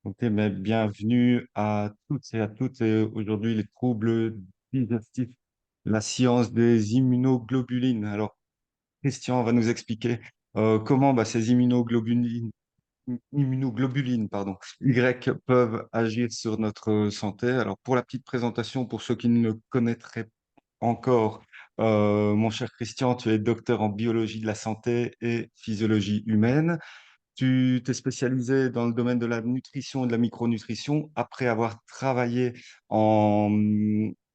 Ok, mais bienvenue à toutes et à toutes. Et aujourd'hui, les troubles digestifs, la science des immunoglobulines. Alors, Christian va nous expliquer comment ces immunoglobulines, pardon, Y peuvent agir sur notre santé. Alors, pour la petite présentation, pour ceux qui ne le connaîtraient encore, mon cher Christian, tu es docteur en biologie de la santé et physiologie humaine. Tu t'es spécialisé dans le domaine de la nutrition et de la micronutrition après avoir travaillé en,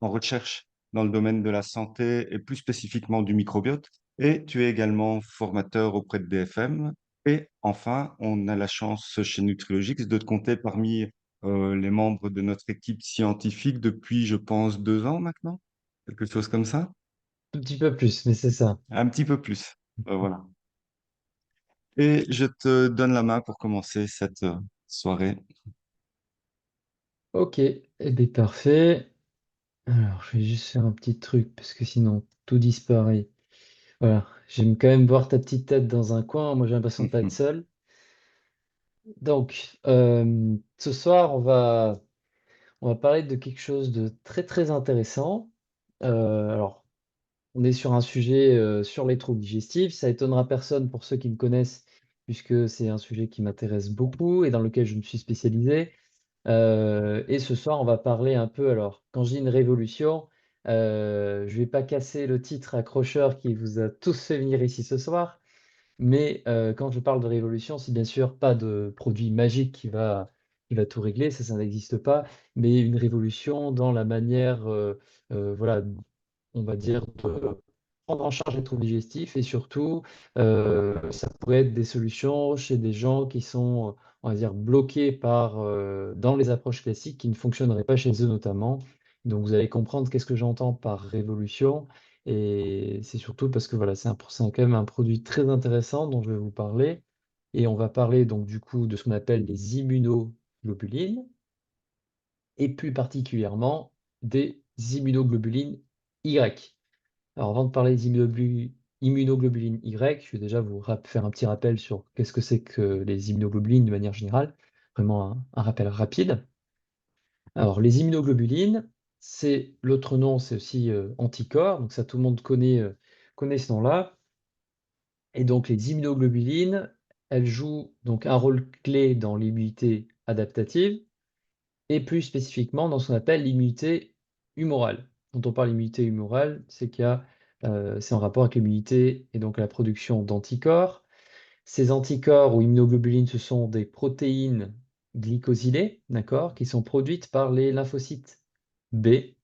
en recherche dans le domaine de la santé et plus spécifiquement du microbiote. Et tu es également formateur auprès de BFM. Et enfin, on a la chance chez Nutrilogix de te compter parmi les membres de notre équipe scientifique depuis, je pense, 2 ans maintenant, quelque chose comme ça, Un petit peu plus, mais c'est ça. un petit peu plus. Voilà. Et je te donne la main pour commencer cette soirée. Ok, eh bien parfait. Alors, je vais juste faire un petit truc parce que sinon tout disparaît. Voilà, j'aime quand même voir ta petite tête dans un coin. Moi, j'ai l'impression de pas être seul. Donc, ce soir, on va parler de quelque chose de très très intéressant. Alors, on est sur un sujet sur les troubles digestifs. Ça étonnera personne pour ceux qui me connaissent, puisque c'est un sujet qui m'intéresse beaucoup et dans lequel je me suis spécialisé. Et ce soir, on va parler un peu, alors, quand je dis une révolution, je vais pas casser le titre accrocheur qui vous a tous fait venir ici ce soir, mais quand je parle de révolution, c'est bien sûr pas de produit magique qui va tout régler, ça n'existe pas, mais une révolution dans la manière, voilà, on va dire, de prendre en charge les troubles digestifs et surtout, ça pourrait être des solutions chez des gens qui sont, on va dire, bloqués dans les approches classiques qui ne fonctionneraient pas chez eux notamment. Donc vous allez comprendre qu'est-ce que j'entends par révolution et c'est surtout parce que voilà, c'est quand même un produit très intéressant dont je vais vous parler et on va parler donc du coup de ce qu'on appelle les immunoglobulines et plus particulièrement des immunoglobulines Y. Alors, avant de parler des immunoglobulines Y, je vais déjà vous faire un petit rappel sur qu'est-ce que c'est que les immunoglobulines de manière générale. Vraiment un rappel rapide. Alors, les immunoglobulines, c'est l'autre nom, c'est aussi anticorps. Donc, ça, tout le monde connaît ce nom-là. Et donc, les immunoglobulines, elles jouent donc un rôle clé dans l'immunité adaptative et plus spécifiquement dans ce qu'on appelle l'immunité humorale. Quand on parle d'immunité humorale, c'est en rapport avec l'immunité et donc la production d'anticorps. Ces anticorps ou immunoglobulines, ce sont des protéines glycosylées, d'accord, qui sont produites par les lymphocytes B,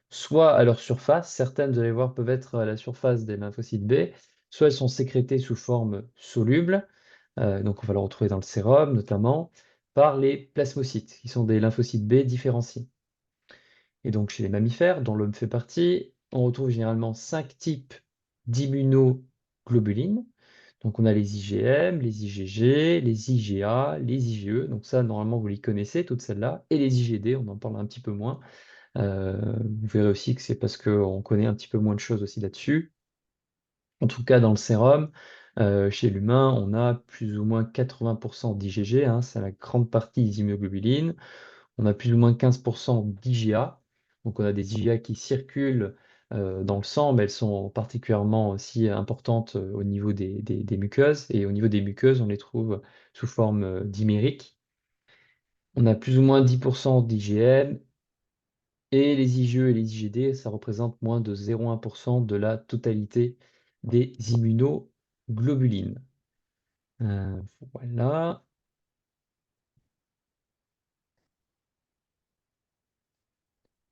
soit à leur surface, certaines, vous allez voir, peuvent être à la surface des lymphocytes B, soit elles sont sécrétées sous forme soluble, donc on va le retrouver dans le sérum notamment, par les plasmocytes, qui sont des lymphocytes B différenciés. Et donc chez les mammifères, dont l'homme fait partie, on retrouve généralement 5 types d'immunoglobulines. Donc on a les IgM, les IgG, les IgA, les IgE. Donc ça, normalement, vous les connaissez, toutes celles-là. Et les IgD, on en parle un petit peu moins. Vous verrez aussi que c'est parce qu'on connaît un petit peu moins de choses aussi là-dessus. En tout cas, dans le sérum, chez l'humain, on a plus ou moins 80% d'IgG, hein, c'est la grande partie des immunoglobulines. On a plus ou moins 15% d'IgA. Donc on a des IgA qui circulent dans le sang, mais elles sont particulièrement aussi importantes au niveau des muqueuses. Et au niveau des muqueuses, on les trouve sous forme dimérique. On a plus ou moins 10% d'IgM. Et les IgE et les IgD, ça représente moins de 0,1% de la totalité des immunoglobulines. Euh, voilà.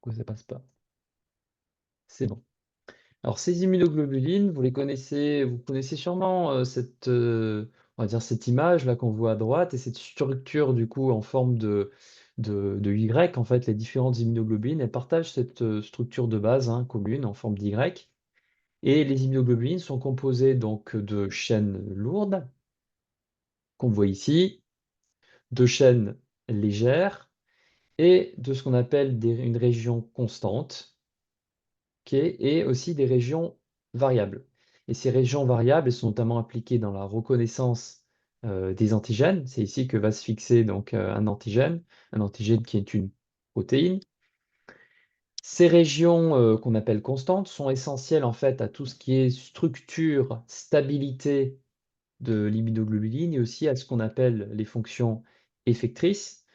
Pourquoi ça passe pas? C'est bon. Alors, ces immunoglobulines, vous connaissez sûrement on va dire cette image là qu'on voit à droite et cette structure du coup en forme de Y. En fait, les différentes immunoglobulines, elles partagent cette structure de base hein, commune en forme d'Y. Et les immunoglobulines sont composées donc de chaînes lourdes qu'on voit ici, de chaînes légères et de ce qu'on appelle une région constante et aussi des régions variables. Et ces régions variables elles sont notamment impliquées dans la reconnaissance des antigènes. C'est ici que va se fixer donc un antigène qui est une protéine. Ces régions qu'on appelle constantes sont essentielles en fait à tout ce qui est structure, stabilité de l'immunoglobuline et aussi à ce qu'on appelle les fonctions effectrices.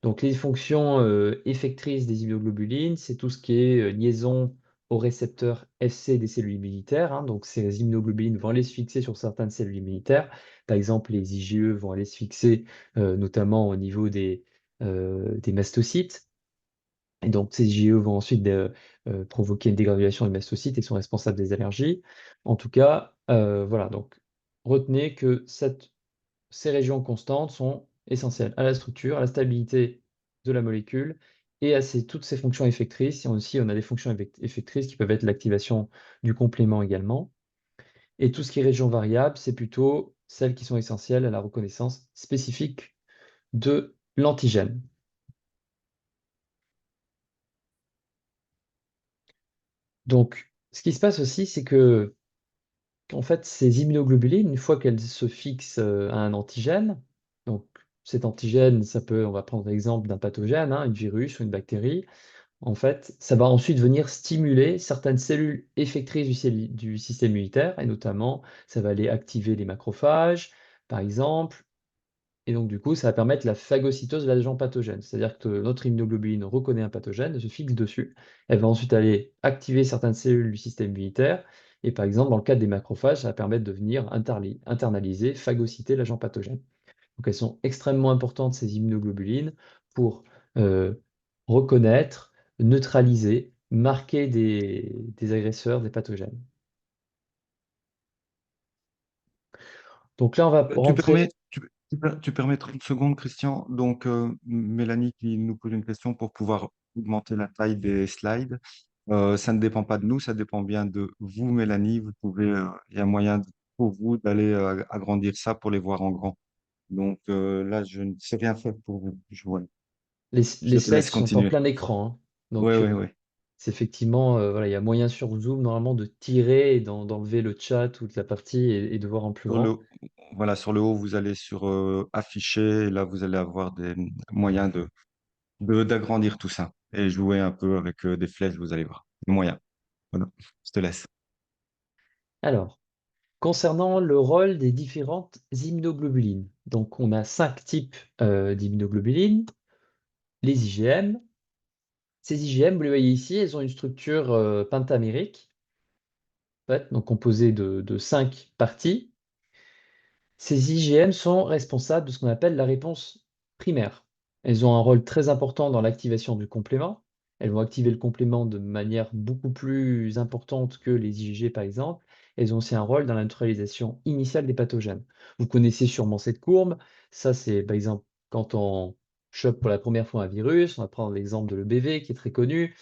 Donc les fonctions effectrices des immunoglobulines, c'est tout ce qui est liaison au récepteur Fc des cellules immunitaires, hein. Donc ces immunoglobulines vont aller se fixer sur certaines cellules immunitaires. Par exemple, les IgE vont aller se fixer notamment au niveau des mastocytes. Et donc, ces IgE vont ensuite provoquer une dégranulation des mastocytes et sont responsables des allergies. En tout cas, voilà, donc retenez que ces régions constantes sont essentielles à la structure, à la stabilité de la molécule et à toutes ces fonctions effectrices. Et aussi, on a des fonctions effectrices qui peuvent être l'activation du complément également. Et tout ce qui est région variable, c'est plutôt celles qui sont essentielles à la reconnaissance spécifique de l'antigène. Donc, ce qui se passe aussi, c'est que en fait, ces immunoglobulines, une fois qu'elles se fixent à un antigène, donc cet antigène, on va prendre l'exemple d'un pathogène, hein, un virus ou une bactérie, en fait, ça va ensuite venir stimuler certaines cellules effectrices du système immunitaire, et notamment, ça va aller activer les macrophages, par exemple, et donc du coup, ça va permettre la phagocytose de l'agent pathogène. C'est-à-dire que notre immunoglobuline reconnaît un pathogène, elle se fixe dessus, elle va ensuite aller activer certaines cellules du système immunitaire, et par exemple, dans le cadre des macrophages, ça va permettre de venir internaliser, phagocyter l'agent pathogène. Donc elles sont extrêmement importantes, ces immunoglobulines, pour euh, reconnaître, neutraliser, marquer des agresseurs, des pathogènes. Donc là, on va Tu permets, rentrer. tu permets 30 secondes, Christian. Donc, Mélanie qui nous pose une question pour pouvoir augmenter la taille des slides. Ça ne dépend pas de nous, ça dépend bien de vous, Mélanie. Vous pouvez, il y a moyen pour vous d'aller agrandir ça pour les voir en grand. Donc là, je ne sais rien faire pour vous. Les Je te slides laisse sont en continuer. plein écran, hein. Oui, Donc, oui, oui. c'est effectivement, voilà, il y a moyen sur Zoom, normalement, de tirer et d'enlever le chat, toute la partie et de voir en plus Sur le, grand. voilà, sur le haut, vous allez sur afficher. Et là, vous allez avoir des moyens d'agrandir tout ça et jouer un peu avec des flèches, vous allez voir. Moyen. Voilà. Je te laisse. Alors, concernant le rôle des différentes immunoglobulines. Donc, on a 5 types d'immunoglobulines. Les IgM. Ces IgM, vous les voyez ici, elles ont une structure pentamérique, en fait, donc composée de 5 parties. Ces IgM sont responsables de ce qu'on appelle la réponse primaire. Elles ont un rôle très important dans l'activation du complément. Elles vont activer le complément de manière beaucoup plus importante que les IgG, par exemple. Elles ont aussi un rôle dans la neutralisation initiale des pathogènes. Vous connaissez sûrement cette courbe. Ça, c'est par exemple quand on chope pour la première fois un virus. On va prendre l'exemple de l'EBV qui est très connu.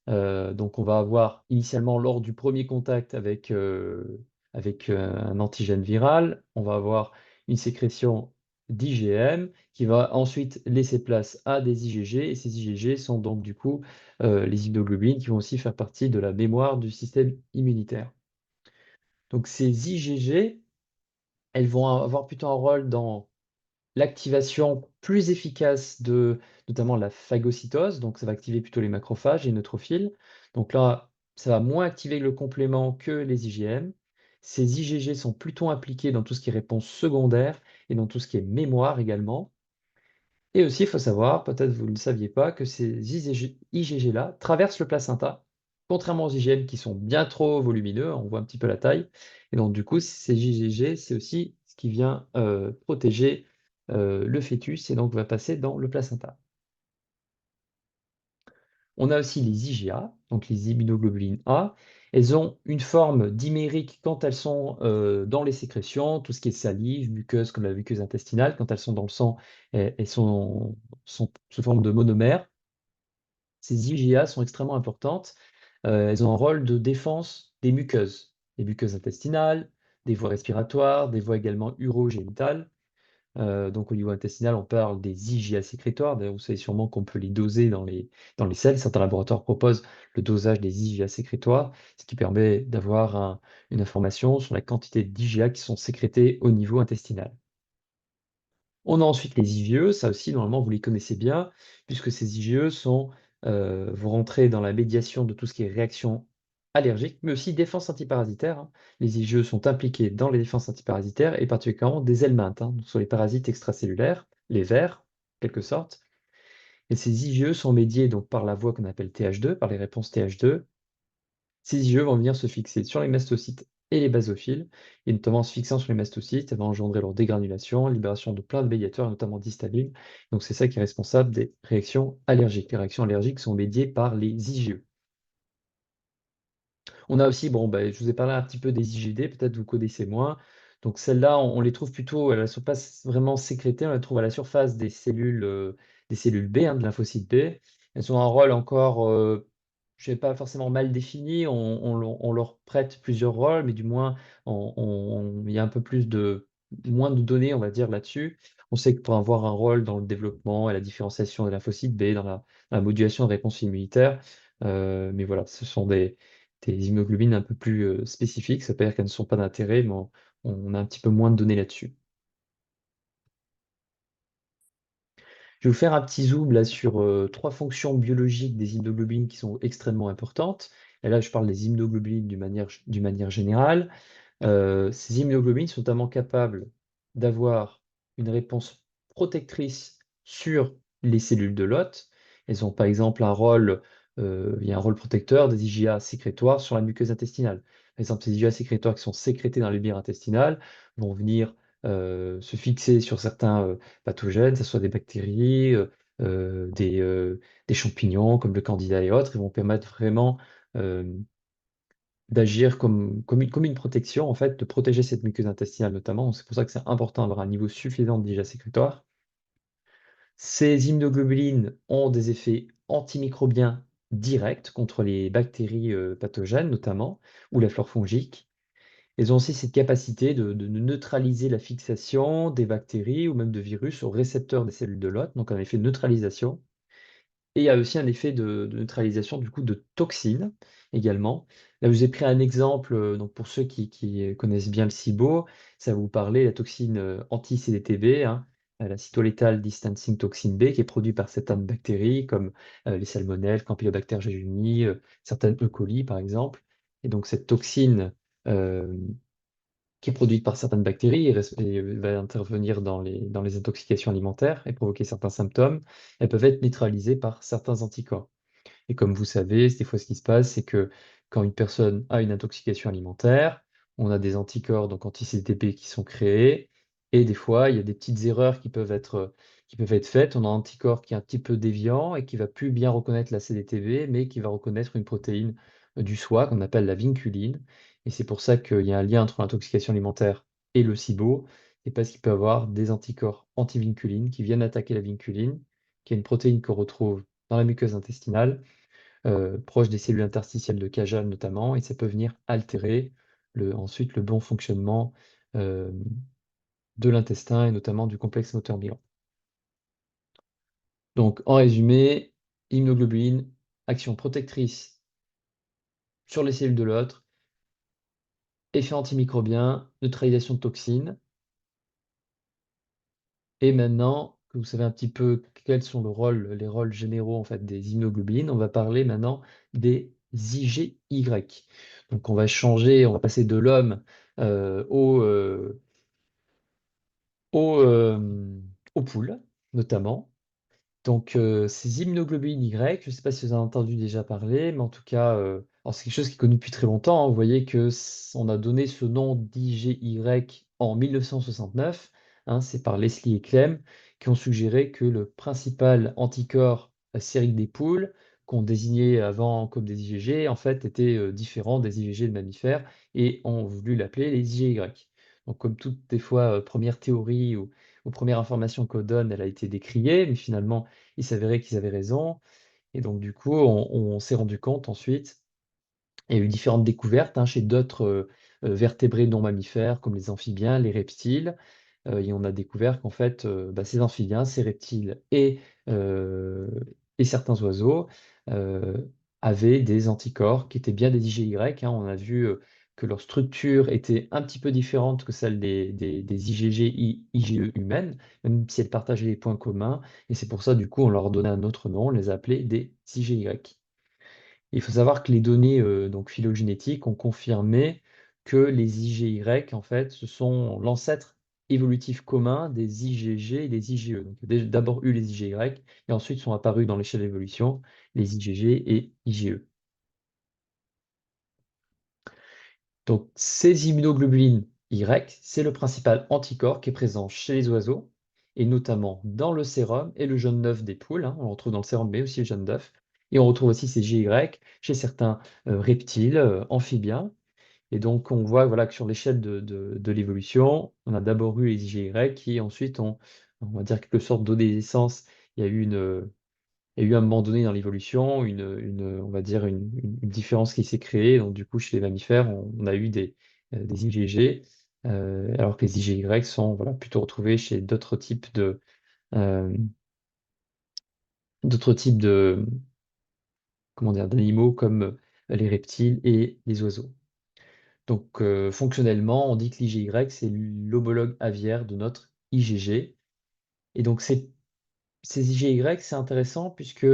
Donc on va avoir initialement lors du premier contact avec un antigène viral, on va avoir une sécrétion d'IgM qui va ensuite laisser place à des IgG et ces IgG sont donc du coup les immunoglobulines qui vont aussi faire partie de la mémoire du système immunitaire. Donc ces IgG, elles vont avoir plutôt un rôle dans l'activation plus efficace de notamment la phagocytose, donc ça va activer plutôt les macrophages et les neutrophiles. Donc là, ça va moins activer le complément que les IgM. Ces IgG sont plutôt impliqués dans tout ce qui est réponse secondaire et dans tout ce qui est mémoire également. Et aussi, il faut savoir, peut-être vous ne le saviez pas, que ces IgG-là traversent le placenta, contrairement aux IgM qui sont bien trop volumineux, on voit un petit peu la taille. Et donc, du coup, ces IgG, c'est aussi ce qui vient protéger le fœtus et donc va passer dans le placenta. On a aussi les IgA, donc les immunoglobulines A. Elles ont une forme dimérique quand elles sont dans les sécrétions, tout ce qui est salive, muqueuse, comme la muqueuse intestinale. Quand elles sont dans le sang, elles sont sous forme de monomères. Ces IgA sont extrêmement importantes. Elles ont un rôle de défense des muqueuses intestinales, des voies respiratoires, des voies également urogénitales. Donc au niveau intestinal, on parle des IgA sécrétoires. D'ailleurs, vous savez sûrement qu'on peut les doser dans les selles. Certains laboratoires proposent le dosage des IgA sécrétoires, ce qui permet d'avoir une information sur la quantité d'IgA qui sont sécrétés au niveau intestinal. On a ensuite les IgE, ça aussi, normalement, vous les connaissez bien, puisque ces IgE vont rentrer dans la médiation de tout ce qui est réaction allergique, mais aussi défense antiparasitaire, hein. Les IgE sont impliqués dans les défenses antiparasitaires et particulièrement des helminths, hein, donc sur les parasites extracellulaires, les vers, en quelque sorte. Et ces IgE sont médiés donc par la voie qu'on appelle TH2, par les réponses TH2. Ces IgE vont venir se fixer sur les mastocytes et les basophiles, et notamment en se fixant sur les mastocytes, ça va engendrer leur dégranulation, libération de plein de médiateurs, notamment d'histamine. Donc c'est ça qui est responsable des réactions allergiques. Les réactions allergiques sont médiées par les IgE. On a aussi, bon, je vous ai parlé un petit peu des IgD, peut-être vous connaissez moins. Donc celles-là, on les trouve plutôt, elles ne sont pas vraiment sécrétées, on les trouve à la surface des cellules B, hein, de lymphocytes B. Elles ont un rôle encore, je ne sais pas forcément mal défini, on leur prête plusieurs rôles, mais du moins, il y a un peu moins de données, on va dire, là-dessus. On sait que pour avoir un rôle dans le développement et la différenciation des lymphocytes B, dans la modulation de réponse immunitaire, mais voilà, ce sont des immunoglobulines un peu plus spécifiques. Ça ne veut pas dire qu'elles ne sont pas d'intérêt, mais on a un petit peu moins de données là-dessus. Je vais vous faire un petit zoom là sur trois fonctions biologiques des immunoglobulines qui sont extrêmement importantes. Et là, je parle des immunoglobulines d'une manière générale. Ces immunoglobulines sont notamment capables d'avoir une réponse protectrice sur les cellules de l'hôte. Elles ont par exemple il y a un rôle protecteur des IgA sécrétoires sur la muqueuse intestinale. Par exemple, ces IgA sécrétoires qui sont sécrétés dans les bières intestinales vont venir se fixer sur certains pathogènes, que ce soit des bactéries, des champignons comme le candida et autres. Ils vont permettre vraiment euh, d'agir comme une protection, en fait, de protéger cette muqueuse intestinale notamment. C'est pour ça que c'est important d'avoir un niveau suffisant de dégâts sécrétoires. Ces immunoglobulines ont des effets antimicrobiens directs contre les bactéries pathogènes notamment, ou la flore fongique. Elles ont aussi cette capacité de neutraliser la fixation des bactéries ou même de virus aux récepteurs des cellules de l'hôte, donc un effet de neutralisation. Et il y a aussi un effet de neutralisation du coup de toxines également. Là, je vous ai pris un exemple, donc pour ceux qui connaissent bien le SIBO, ça va vous parler de la toxine anti-CDTB, hein, la cytolétale distancing toxine B, qui est produite par certaines bactéries comme les salmonelles, Campylobacter jejuni, certaines E. coli par exemple. Et donc cette toxine euh, qui est produite par certaines bactéries et va intervenir dans les intoxications alimentaires et provoquer certains symptômes, elles peuvent être neutralisées par certains anticorps. Et comme vous savez, des fois ce qui se passe, c'est que quand une personne a une intoxication alimentaire, on a des anticorps, donc anti-CTP, qui sont créés, et des fois, il y a des petites erreurs qui peuvent être faites. On a un anticorps qui est un petit peu déviant et qui va plus bien reconnaître la CDTB, mais qui va reconnaître une protéine du soi qu'on appelle la vinculine. Et c'est pour ça qu'il y a un lien entre l'intoxication alimentaire et le SIBO, et parce qu'il peut y avoir des anticorps anti-vinculine qui viennent attaquer la vinculine, qui est une protéine qu'on retrouve dans la muqueuse intestinale, proche des cellules interstitielles de Cajal notamment, et ça peut venir altérer ensuite le bon fonctionnement euh, de l'intestin et notamment du complexe moteur bilan. Donc en résumé, immunoglobuline, action protectrice sur les cellules de l'autre, effet antimicrobien, neutralisation de toxines. Et maintenant que vous savez un petit peu quels sont les rôles généraux en fait, des immunoglobulines, on va parler maintenant des IgY. Donc on va changer, on va passer de l'homme euh, au, euh, aux, euh, aux poules, notamment. Donc, ces immunoglobulines Y, je ne sais pas si vous en avez entendu déjà parler, mais en tout cas, alors c'est quelque chose qui est connu depuis très longtemps, hein. Vous voyez que on a donné ce nom d'IGY en 1969, hein, c'est par Leslie et Clem qui ont suggéré que le principal anticorps sérique des poules, qu'on désignait avant comme des IgG, en fait, était différent des IgG de mammifères et ont voulu l'appeler les IgY. Donc, comme toutes des fois, première théorie ou première information qu'on donne, elle a été décriée, mais finalement, il s'avérait qu'ils avaient raison. Et donc, du coup, on s'est rendu compte ensuite, il y a eu différentes découvertes hein, chez d'autres vertébrés non mammifères, comme les amphibiens, les reptiles. Et on a découvert qu'en fait, ces amphibiens, ces reptiles euh, et certains oiseaux euh, avaient des anticorps qui étaient bien des IgY, hein. On a vu que leur structure était un petit peu différente que celle des IgG, IgE humaines, même si elles partageaient des points communs. Et c'est pour ça, du coup, on leur donnait un autre nom, on les appelait des IgY. Il faut savoir que les données donc phylogénétiques ont confirmé que les IGY, en fait, ce sont l'ancêtre évolutif commun des IgG et des IgE. Donc, il y a d'abord eu les IGY, et ensuite sont apparus dans l'échelle d'évolution les IgG et IgE. Donc, ces immunoglobulines Y, c'est le principal anticorps qui est présent chez les oiseaux, et notamment dans le sérum et le jaune d'œuf des poules, hein. On le retrouve dans le sérum, mais aussi le jaune d'œuf. Et on retrouve aussi ces GY chez certains reptiles, amphibiens. Et donc, on voit voilà, que sur l'échelle de l'évolution, on a d'abord eu les IGY qui ensuite ont, on va dire, quelque sorte donné naissance. Il y a eu il y a eu à un moment donné dans l'évolution on va dire une différence qui s'est créée. Donc, du coup, chez les mammifères, on a eu des IgG, alors que les IGY sont voilà, plutôt retrouvés chez euh, d'autres types de, comment dire, d'animaux comme les reptiles et les oiseaux. Donc, fonctionnellement, on dit que l'IGY, c'est l'homologue aviaire de notre IgG. Et donc, ces IgY, c'est intéressant puisque,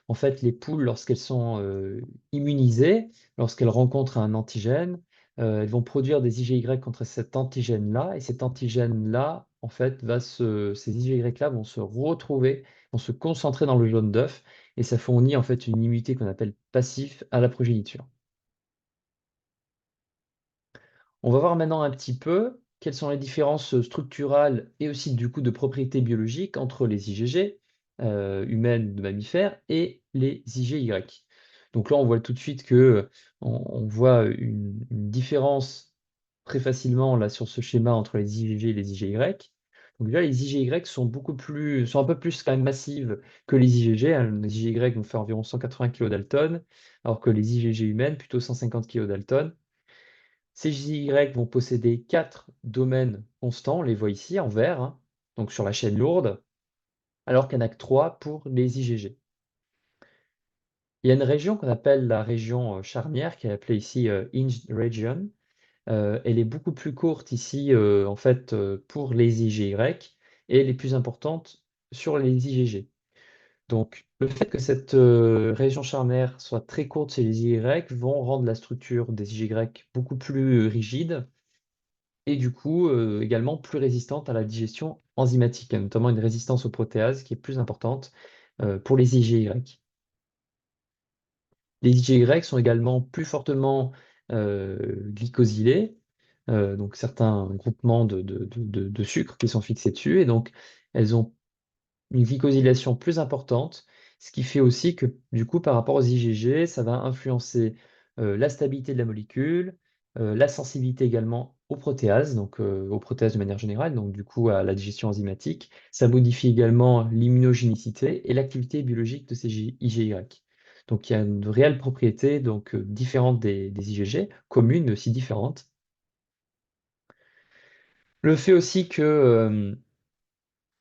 en fait, les poules, lorsqu'elles sont immunisées, lorsqu'elles rencontrent un antigène, elles vont produire des IgY contre cet antigène-là. Et cet antigène-là, en fait, ces IgY-là vont se retrouver, vont se concentrer dans le jaune d'œuf. Et ça fournit, en fait, une immunité qu'on appelle passif à la progéniture. On va voir maintenant un petit peu quelles sont les différences structurales et aussi du coup de propriétés biologiques entre les IgG humaines de mammifères et les IgY. Donc là, on voit tout de suite que on voit une différence très facilement là sur ce schéma entre les IgG et les IgY. Donc là, les IgY sont un peu plus quand même massives que les IgG, hein. Les IgY vont faire environ 180 kDa, alors que les IgG humaines, plutôt 150 kDa. Ces Y vont posséder 4 domaines constants, on les voit ici en vert, hein, donc sur la chaîne lourde, alors qu'il n'y en a que 3 pour les IgG. Il y a une région qu'on appelle la région charnière, qui est appelée ici Hinged Region. Elle est beaucoup plus courte ici, en fait, pour les IgY, et elle est plus importante sur les IgG. Donc, le fait que cette région charnière soit très courte chez les IgY vont rendre la structure des IgY beaucoup plus rigide, et du coup également plus résistante à la digestion enzymatique, notamment une résistance aux protéases qui est plus importante pour les IgY. Les IgY sont également plus fortement glycosylés, donc certains groupements de sucres qui sont fixés dessus, et donc elles ont une glycosylation plus importante, ce qui fait aussi que, du coup, par rapport aux IgG, ça va influencer la stabilité de la molécule, la sensibilité également aux protéases, donc aux protéases de manière générale, donc du coup à la digestion enzymatique. Ça modifie également l'immunogénicité et l'activité biologique de ces IgY. Donc il y a une réelle propriété donc, différente des IgG, commune mais aussi différente. Le fait aussi que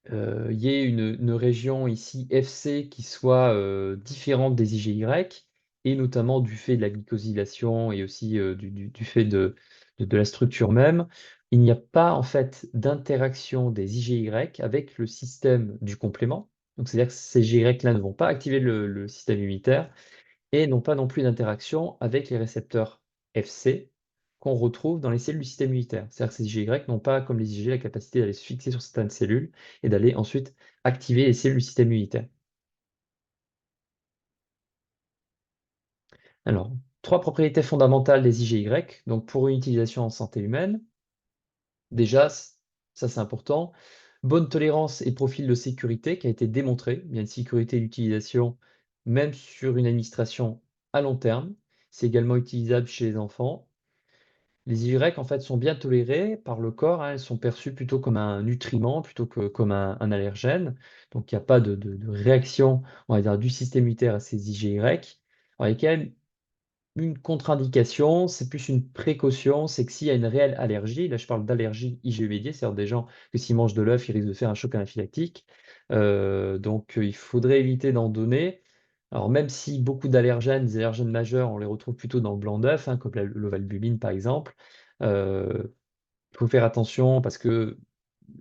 il y ait une région ici FC qui soit différente des IgY, et notamment du fait de la glycosylation et aussi du fait de la structure même. Il n'y a pas en fait d'interaction des IgY avec le système du complément. Donc c'est-à-dire que ces IgY-là ne vont pas activer le système immunitaire, et n'ont pas non plus d'interaction avec les récepteurs Fc qu'on retrouve dans les cellules du système immunitaire. C'est-à-dire que ces IgY n'ont pas, comme les IgG, la capacité d'aller se fixer sur certaines cellules et d'aller ensuite activer les cellules du système immunitaire. Alors, 3 propriétés fondamentales des IgY, donc pour une utilisation en santé humaine. Déjà, ça c'est important, bonne tolérance et profil de sécurité qui a été démontré. Il y a une sécurité d'utilisation même sur une administration à long terme. C'est également utilisable chez les enfants. Les IGREC, en fait, sont bien tolérées par le corps, hein. Elles sont perçues plutôt comme un nutriment, plutôt que comme un allergène. Donc, il n'y a pas de réaction, on va dire, du système immunitaire à ces IgY. Alors, il y a quand même une contre-indication, c'est plus une précaution, c'est que s'il y a une réelle allergie, là je parle d'allergie IgE médiée, c'est-à-dire des gens que s'ils mangent de l'œuf, ils risquent de faire un choc anaphylactique. Donc, il faudrait éviter d'en donner. Alors même si beaucoup d'allergènes, des allergènes majeurs, on les retrouve plutôt dans le blanc d'œuf, hein, comme l'ovalbumine par exemple, il faut faire attention parce que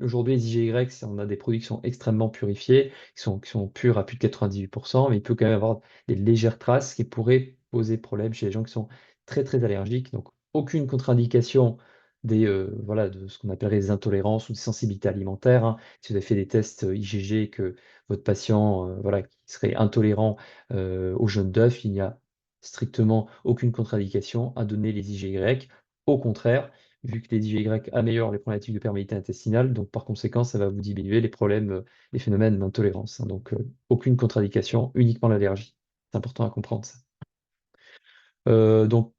aujourd'hui, les IGY, on a des produits qui sont extrêmement purifiés, qui sont purs à plus de 98%, mais il peut quand même avoir des légères traces qui pourraient poser problème chez les gens qui sont très très allergiques. Donc, aucune contre-indication voilà, de ce qu'on appellerait des intolérances ou des sensibilités alimentaires, hein. Si vous avez fait des tests IgG et que votre patient voilà, qui serait intolérant au jaune d'œuf, il n'y a strictement aucune contre-indication à donner les IGY. Au contraire, vu que les IGY améliorent les problématiques de perméabilité intestinale, donc par conséquent, ça va vous diminuer les problèmes, les phénomènes d'intolérance, hein. Donc, aucune contre-indication, uniquement l'allergie. C'est important à comprendre ça. Donc,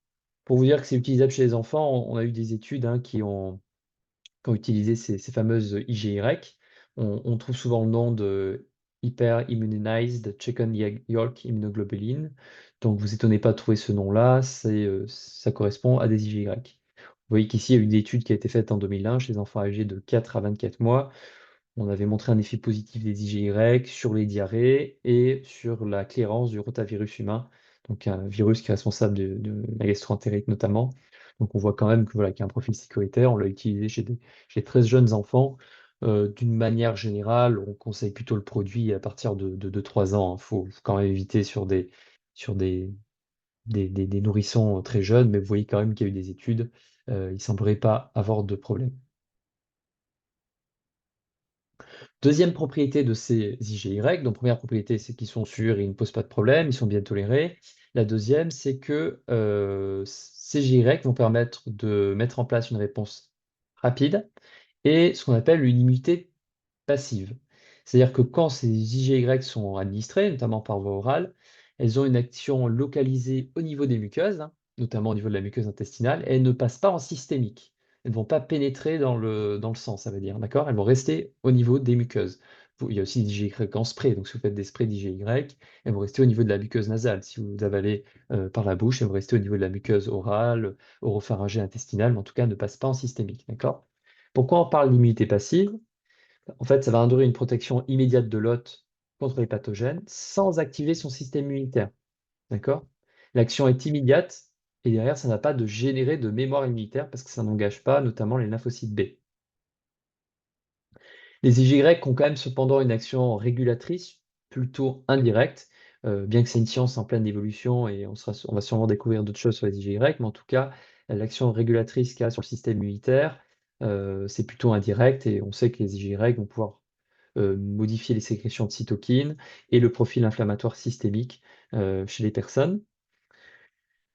pour vous dire que c'est utilisable chez les enfants, on a eu des études hein, qui ont utilisé ces fameuses IGY. On trouve souvent le nom de Hyper-Immunized Chicken Yolk Immunoglobulin. Donc, vous étonnez pas de trouver ce nom-là, ça correspond à des IGY. Vous voyez qu'ici, il y a eu une étude qui a été faite en 2001 chez les enfants âgés de 4 à 24 mois. On avait montré un effet positif des IGY sur les diarrhées et sur la clairance du rotavirus humain, donc un virus qui est responsable de la gastroentérite notamment. Donc on voit quand même que, voilà, qu'il y a un profil sécuritaire. On l'a utilisé chez 13 jeunes enfants. D'une manière générale, on conseille plutôt le produit à partir de 2-3 ans. Il faut quand même éviter sur des nourrissons très jeunes, mais vous voyez quand même qu'il y a eu des études. Il ne semblerait pas avoir de problème. Deuxième propriété de ces IGY, donc première propriété, c'est qu'ils sont sûrs et ils ne posent pas de problème, ils sont bien tolérés. La deuxième, c'est que ces IGY vont permettre de mettre en place une réponse rapide et ce qu'on appelle une immunité passive. C'est-à-dire que quand ces IGY sont administrés, notamment par voie orale, elles ont une action localisée au niveau des muqueuses, hein, notamment au niveau de la muqueuse intestinale, et elles ne passent pas en systémique. Elles ne vont pas pénétrer dans le sang, ça veut dire, d'accord? Elles vont rester au niveau des muqueuses. Il y a aussi des IGY en spray, donc si vous faites des sprays d'IGY, elles vont rester au niveau de la muqueuse nasale. Si vous avalez par la bouche, elles vont rester au niveau de la muqueuse orale, oropharyngée, intestinale, mais en tout cas, elles ne passent pas en systémique, d'accord? Pourquoi on parle d'immunité passive? En fait, ça va induire une protection immédiate de l'hôte contre les pathogènes sans activer son système immunitaire. D'accord? L'action est immédiate et derrière, ça n'a pas de générer de mémoire immunitaire parce que ça n'engage pas notamment les lymphocytes B. Les IGY ont quand même cependant une action régulatrice plutôt indirecte, bien que c'est une science en pleine évolution et on va sûrement découvrir d'autres choses sur les IGY, mais en tout cas, l'action régulatrice qu'il y a sur le système immunitaire, c'est plutôt indirect et on sait que les IGY vont pouvoir modifier les sécrétions de cytokines et le profil inflammatoire systémique chez les personnes.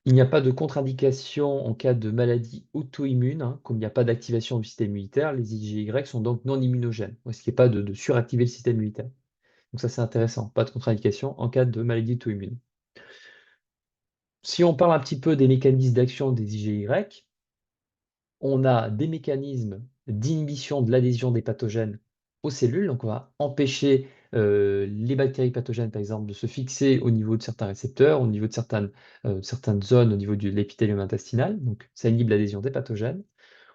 Il n'y a pas de contre-indication en cas de maladie auto-immune, hein, comme il n'y a pas d'activation du système immunitaire, les IgY sont donc non immunogènes, ce qui n'est pas de suractiver le système immunitaire. Donc ça c'est intéressant, pas de contre-indication en cas de maladie auto-immune. Si on parle un petit peu des mécanismes d'action des IgY, on a des mécanismes d'inhibition de l'adhésion des pathogènes aux cellules. Donc, on va empêcher les bactéries pathogènes, par exemple, de se fixer au niveau de certains récepteurs, au niveau de certaines zones, au niveau de l'épithélium intestinal. Donc, ça inhibe l'adhésion des pathogènes.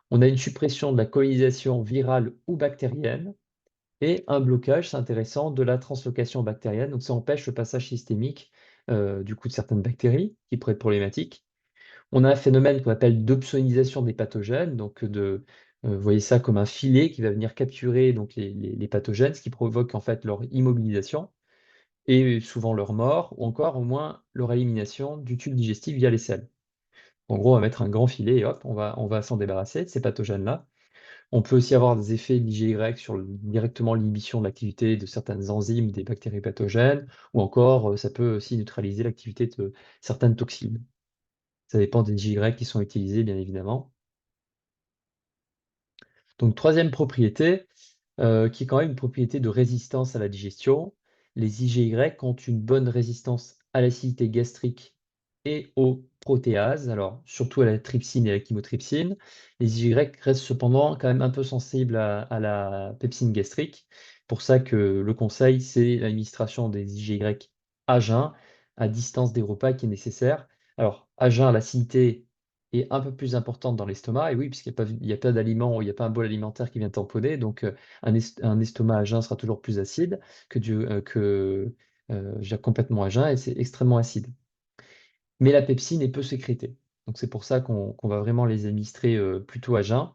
On a une suppression de la colonisation virale ou bactérienne et un blocage, c'est intéressant, de la translocation bactérienne. Donc, ça empêche le passage systémique du coup de certaines bactéries qui pourraient être problématiques. On a un phénomène qu'on appelle d'opsonisation des pathogènes, donc vous voyez ça comme un filet qui va venir capturer donc les pathogènes, ce qui provoque en fait leur immobilisation et souvent leur mort, ou encore au moins leur élimination du tube digestif via les selles. En gros, on va mettre un grand filet et hop, on va s'en débarrasser de ces pathogènes-là. On peut aussi avoir des effets de l'IGY sur directement l'inhibition de l'activité de certaines enzymes des bactéries pathogènes, ou encore ça peut aussi neutraliser l'activité de certaines toxines. Ça dépend des IGY qui sont utilisés, bien évidemment. Donc, troisième propriété, qui est quand même une propriété de résistance à la digestion. Les IGY ont une bonne résistance à l'acidité gastrique et aux protéases, alors surtout à la trypsine et à la chymotrypsine. Les IGY restent cependant quand même un peu sensibles à la pepsine gastrique. Pour ça que le conseil, c'est l'administration des IGY à jeun, à distance des repas qui est nécessaire. Alors, à jeun, l'acidité est un peu plus importante dans l'estomac, et oui, puisqu'il n'y a pas d'aliment, il n'y a pas un bol alimentaire qui vient tamponner, donc un estomac à jeun sera toujours plus acide que je veux dire, complètement à jeun et c'est extrêmement acide. Mais la pepsine est peu sécrétée. Donc c'est pour ça qu'on va vraiment les administrer plutôt à jeun.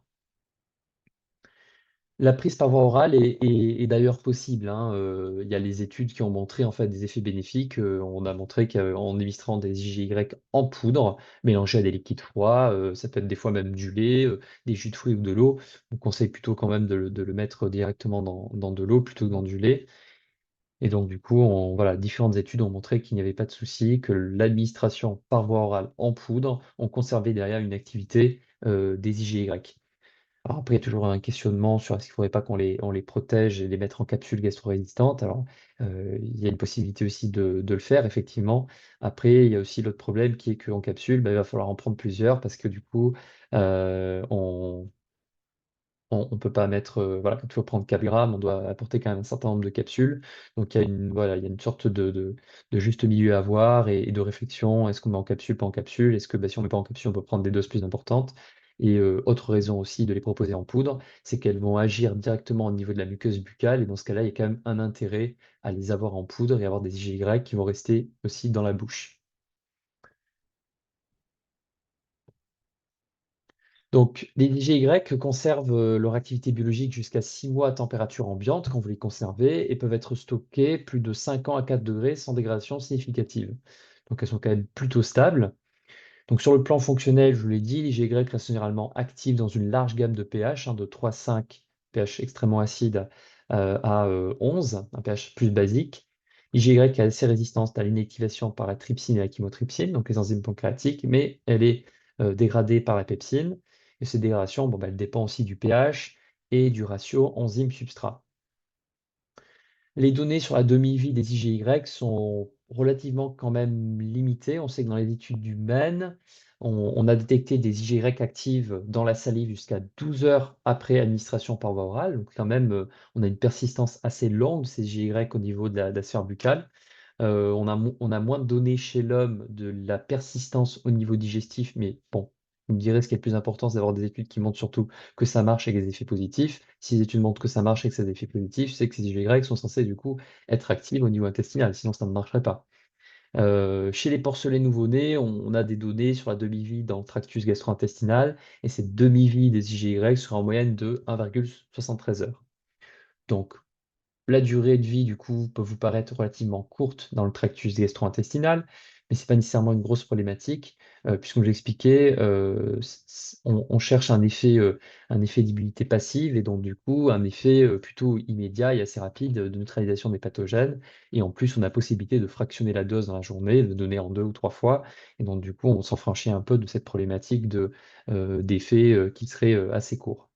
La prise par voie orale est d'ailleurs possible, hein. Il y a les études qui ont montré en fait des effets bénéfiques. On a montré qu'en administrant des IGY en poudre, mélangés à des liquides froids, ça peut être des fois même du lait, des jus de fruits ou de l'eau. On conseille plutôt quand même de le mettre directement dans de l'eau plutôt que dans du lait. Et donc du coup, voilà, différentes études ont montré qu'il n'y avait pas de souci, que l'administration par voie orale en poudre, on conservait derrière une activité des IGY. Alors après, il y a toujours un questionnement sur est-ce qu'il ne faudrait pas on les protège et les mettre en capsule gastro-résistante. Alors, il y a une possibilité aussi de le faire, effectivement. Après, il y a aussi l'autre problème qui est qu'en capsule, bah, il va falloir en prendre plusieurs parce que du coup, on ne peut pas mettre, voilà, quand il faut prendre 4 grammes, on doit apporter quand même un certain nombre de capsules. Donc il y a voilà, il y a une sorte de juste milieu à avoir et de réflexion. Est-ce qu'on met en capsule, pas en capsule? Est-ce que bah, si on ne met pas en capsule, on peut prendre des doses plus importantes? Et autre raison aussi de les proposer en poudre, c'est qu'elles vont agir directement au niveau de la muqueuse buccale. Et dans ce cas-là, il y a quand même un intérêt à les avoir en poudre et avoir des IGY qui vont rester aussi dans la bouche. Donc, les IGY conservent leur activité biologique jusqu'à 6 mois à température ambiante quand vous les conservez et peuvent être stockés plus de 5 ans à 4 degrés sans dégradation significative. Donc, elles sont quand même plutôt stables. Donc, sur le plan fonctionnel, je vous l'ai dit, l'IGY reste généralement active dans une large gamme de pH, hein, de 3,5 pH extrêmement acide à 11, un pH plus basique. L'IGY est assez résistante à l'inactivation par la trypsine et la chymotrypsine, donc les enzymes pancréatiques, mais elle est dégradée par la pepsine. Et cette dégradation, bon, bah, elle dépend aussi du pH et du ratio enzyme-substrat. Les données sur la demi-vie des IGY sont relativement quand même limitées. On sait que dans les études humaines, on a détecté des IGY actives dans la salive jusqu'à 12 heures après administration par voie orale. Donc quand même, on a une persistance assez longue de ces IGY au niveau de la sphère buccale. On a moins de données chez l'homme de la persistance au niveau digestif, mais bon, vous me direz ce qui est le plus important, c'est d'avoir des études qui montrent surtout que ça marche avec des effets positifs. Si les études montrent que ça marche avec des effets positifs, c'est que ces IGY sont censés du coup être actives au niveau intestinal, sinon ça ne marcherait pas. Chez les porcelets nouveau-nés, on a des données sur la demi-vie dans le tractus gastro-intestinal, et cette demi-vie des IGY sera en moyenne de 1,73 heures. Donc, la durée de vie, du coup, peut vous paraître relativement courte dans le tractus gastro-intestinal, mais ce n'est pas nécessairement une grosse problématique, puisque comme j'expliquais, on cherche un effet d'immunité passive et donc du coup un effet plutôt immédiat et assez rapide de neutralisation des pathogènes. Et en plus, on a possibilité de fractionner la dose dans la journée, de donner en 2 ou 3 fois. Et donc du coup, on s'en franchit un peu de cette problématique d'effet qui serait assez court.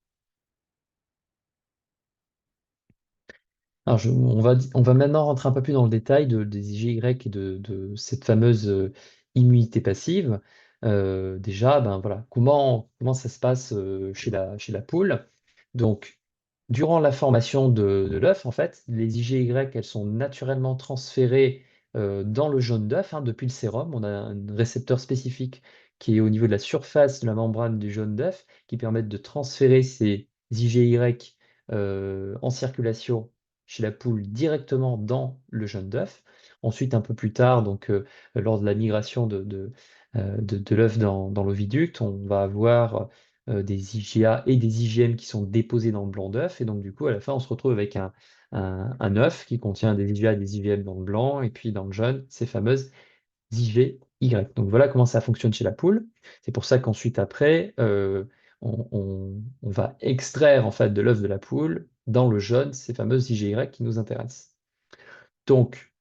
Alors, on va maintenant rentrer un peu plus dans le détail des IGY et de cette fameuse immunité passive. Déjà, ben voilà, comment ça se passe chez la poule? Donc, durant la formation de l'œuf, en fait, les IGY, elles sont naturellement transférées dans le jaune d'œuf, hein, depuis le sérum. On a un récepteur spécifique qui est au niveau de la surface de la membrane du jaune d'œuf qui permettent de transférer ces IGY en circulation chez la poule directement dans le jaune d'œuf. Ensuite, un peu plus tard, donc lors de la migration de l'œuf dans l'oviducte, on va avoir des IgA et des IgM qui sont déposés dans le blanc d'œuf. Et donc, du coup, à la fin, on se retrouve avec un œuf qui contient des IgA et des IgM dans le blanc, et puis dans le jaune, ces fameuses IgY. Donc voilà comment ça fonctionne chez la poule. C'est pour ça qu'ensuite, après, on va extraire en fait de l'œuf de la poule, dans le jaune, ces fameuses IgY qui nous intéressent. Donc,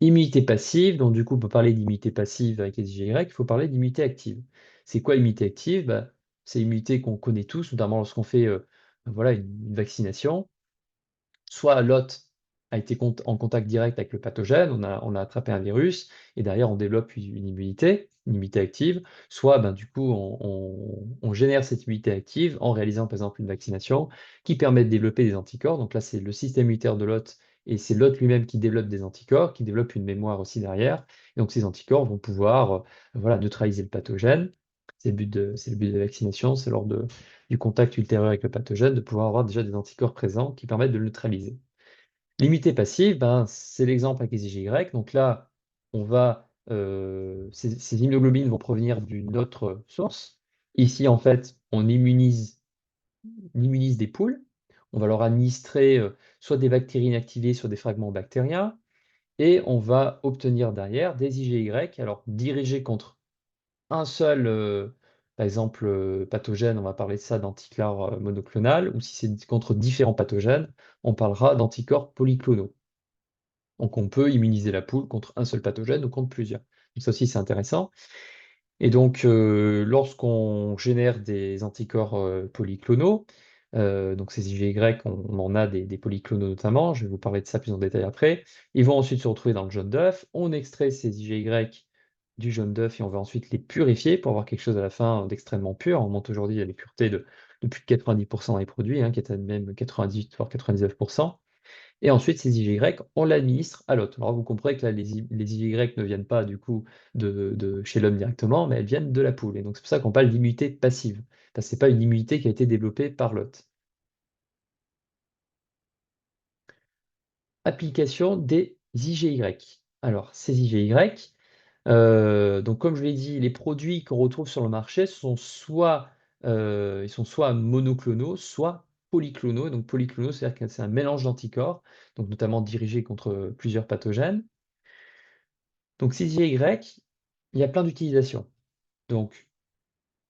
immunité passive, donc du coup, pour parler d'immunité passive avec les IgY, il faut parler d'immunité active. C'est quoi l'immunité active? Bah, c'est l'immunité qu'on connaît tous, notamment lorsqu'on fait voilà, une vaccination. Soit l'hôte a été en contact direct avec le pathogène, on a attrapé un virus, et derrière on développe une immunité active, soit ben, du coup on génère cette immunité active en réalisant par exemple une vaccination qui permet de développer des anticorps. Donc là c'est le système immunitaire de l'hôte et c'est l'hôte lui-même qui développe des anticorps, qui développe une mémoire aussi derrière. Et donc ces anticorps vont pouvoir voilà, neutraliser le pathogène. C'est le but de la vaccination, c'est lors du contact ultérieur avec le pathogène de pouvoir avoir déjà des anticorps présents qui permettent de le neutraliser. L'immunité passive, ben, c'est l'exemple avec les IgY. Donc là, ces immunoglobulines vont provenir d'une autre source. Ici, en fait, on immunise des poules. On va leur administrer soit des bactéries inactivées, soit des fragments bactériens. Et on va obtenir derrière des IgY, alors dirigés contre un seul, par exemple, pathogène, on va parler de ça d'anticorps monoclonal, ou si c'est contre différents pathogènes, on parlera d'anticorps polyclonaux. Donc on peut immuniser la poule contre un seul pathogène ou contre plusieurs. Donc ça aussi, c'est intéressant. Et donc, lorsqu'on génère des anticorps polyclonaux, donc ces IgY, on en a des polyclonaux notamment, je vais vous parler de ça plus en détail après, ils vont ensuite se retrouver dans le jaune d'œuf, on extrait ces IgY du jaune d'œuf et on va ensuite les purifier pour avoir quelque chose à la fin d'extrêmement pur. On monte aujourd'hui à des puretés de plus de 90% dans les produits, hein, qui atteignent même 98 voire 99%. Et ensuite, ces IgY, on l'administre à l'hôte. Alors vous comprenez que là, les IgY ne viennent pas du coup de chez l'homme directement, mais elles viennent de la poule. Et donc c'est pour ça qu'on parle d'immunité passive, parce que ce n'est pas une immunité qui a été développée par l'hôte. Application des IgY. Alors, ces IgY, donc comme je l'ai dit, les produits qu'on retrouve sur le marché ils sont soit monoclonaux, soit polyclonaux. Donc polyclonaux, c'est-à-dire que c'est un mélange d'anticorps, donc notamment dirigés contre plusieurs pathogènes. Donc ces IgY, il y a plein d'utilisations. Donc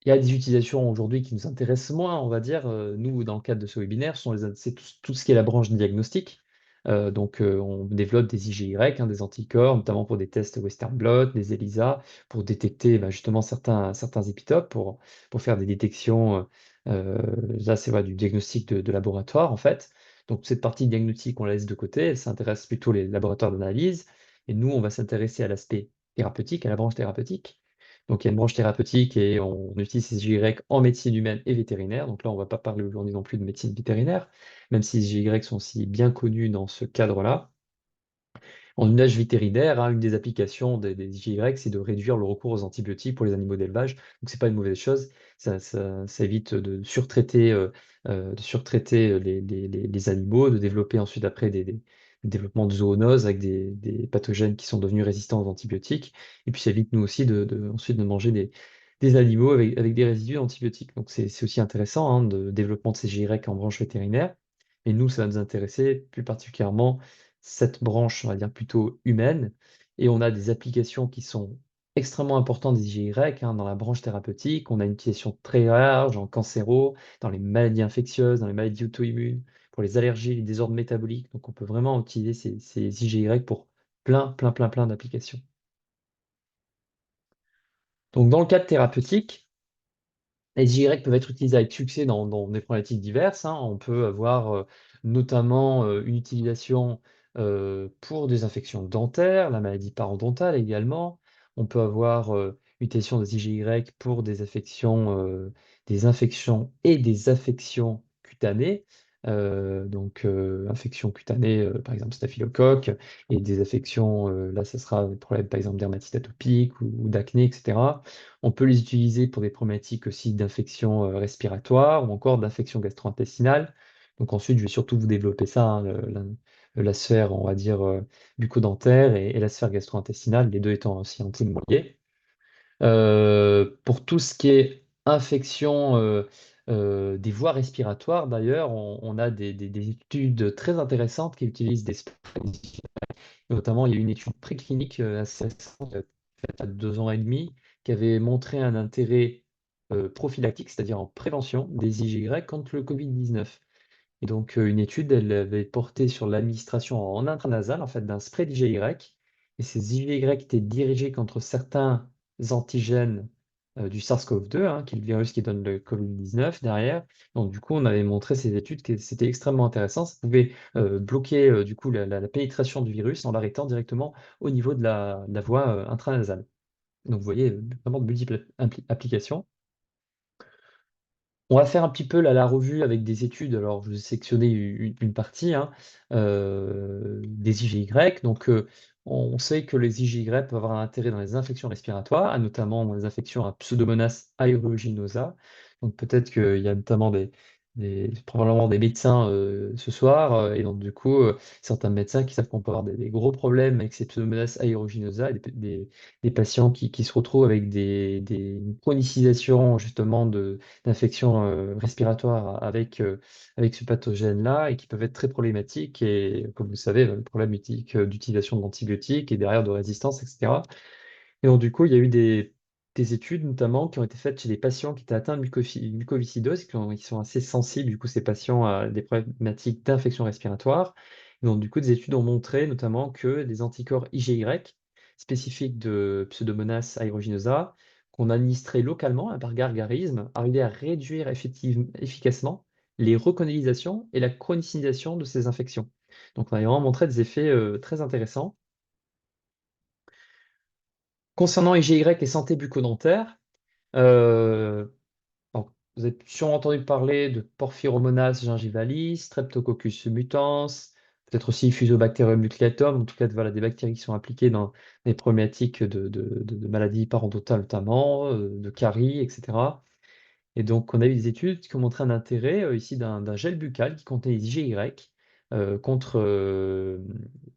il y a des utilisations aujourd'hui qui nous intéressent moins, on va dire. Nous, dans le cadre de ce webinaire, c'est tout ce qui est la branche diagnostic. On développe des IgY, hein, des anticorps, notamment pour des tests Western blot, des ELISA, pour détecter justement certains épitopes, pour faire des détections. Là, c'est du diagnostic de laboratoire, en fait. Donc, cette partie diagnostic, on la laisse de côté. Elle s'intéresse plutôt les laboratoires d'analyse. Et nous, on va s'intéresser à l'aspect thérapeutique, à la branche thérapeutique. Donc, il y a une branche thérapeutique et on utilise ces IgY en médecine humaine et vétérinaire. Donc là, on ne va pas parler aujourd'hui non plus de médecine vétérinaire, même si les IgY sont aussi bien connus dans ce cadre-là. En usage vétérinaire, hein, une des applications des IgY, c'est de réduire le recours aux antibiotiques pour les animaux d'élevage. Donc, ce n'est pas une mauvaise chose. Ça évite de surtraiter les animaux, de développer ensuite après des développements de zoonoses avec des pathogènes qui sont devenus résistants aux antibiotiques. Et puis, ça évite nous aussi ensuite de manger des animaux avec des résidus d'antibiotiques. Donc, c'est aussi intéressant, hein, de développement de ces IgY en branche vétérinaire. Et nous, ça va nous intéresser plus particulièrement cette branche, on va dire plutôt humaine, et on a des applications qui sont extrêmement importantes des IGY, hein, dans la branche thérapeutique. On a une utilisation très large en cancéro, dans les maladies infectieuses, dans les maladies auto-immunes, pour les allergies, les désordres métaboliques. Donc on peut vraiment utiliser ces IGY pour plein d'applications. Donc dans le cadre thérapeutique, les IGY peuvent être utilisés avec succès dans des problématiques diverses, hein. On peut avoir notamment une utilisation pour des infections dentaires, la maladie parodontale également. On peut avoir une utilisation des IGY pour des infections et des affections cutanées. Infections cutanées, par exemple staphylocoque, et des affections, là, ce sera des problèmes, par exemple, dermatite atopique ou d'acné, etc. On peut les utiliser pour des problématiques aussi d'infection respiratoire ou encore d'infection gastro-intestinale. Donc ensuite, je vais surtout vous développer ça, hein, la sphère, on va dire, bucco-dentaire et la sphère gastro-intestinale, les deux étant aussi intimement liés. Pour tout ce qui est infection des voies respiratoires, d'ailleurs, on a des études très intéressantes qui utilisent des sprays. Notamment, il y a une étude préclinique assez récente, faite à 2 ans et demi, qui avait montré un intérêt prophylactique, c'est-à-dire en prévention des IgY contre le Covid-19. Et donc, une étude, elle avait porté sur l'administration en intranasal, en fait, d'un spray d'IgY. Et ces IgY étaient dirigés contre certains antigènes du SARS-CoV-2, hein, qui est le virus qui donne le Covid-19 derrière. Donc, du coup, on avait montré ces études que c'était extrêmement intéressant. Ça pouvait bloquer, du coup, la pénétration du virus en l'arrêtant directement au niveau de la voie intranasale. Donc, vous voyez, vraiment de multiples applications. On va faire un petit peu la revue avec des études. Alors, je vous ai sélectionné une partie, hein, des IgY. Donc, on sait que les IgY peuvent avoir un intérêt dans les infections respiratoires, et notamment dans les infections à Pseudomonas aeruginosa. Donc, peut-être qu'il y a notamment probablement des médecins ce soir. Et donc, du coup, certains médecins qui savent qu'on peut avoir des gros problèmes avec ces Pseudomonas aeruginosa, des patients qui se retrouvent avec une chronicisation justement d'infections respiratoires avec ce pathogène-là et qui peuvent être très problématiques. Et comme vous savez, le problème d'utilisation d'antibiotiques et derrière de résistance, etc. Et donc, du coup, il y a eu des études notamment qui ont été faites chez des patients qui étaient atteints de mucoviscidose, qui sont assez sensibles, du coup, ces patients à des problématiques d'infection respiratoire. Et donc, du coup, des études ont montré notamment que des anticorps IgY spécifiques de Pseudomonas aeruginosa, qu'on administrait localement par gargarisme, arrivaient à réduire efficacement les recanalisations et la chronicisation de ces infections. Donc, on a vraiment montré des effets très intéressants. Concernant IGY et santé bucco-dentaire, euh, donc, vous avez sûrement entendu parler de Porphyromonas gingivalis, Streptococcus mutans, peut-être aussi Fusobacterium nucleatum, en tout cas voilà, des bactéries qui sont impliquées dans les problématiques de maladies parodontales notamment, de caries, etc. Et donc, on a eu des études qui ont montré un intérêt ici d'un gel buccal qui contenait des IgY contre,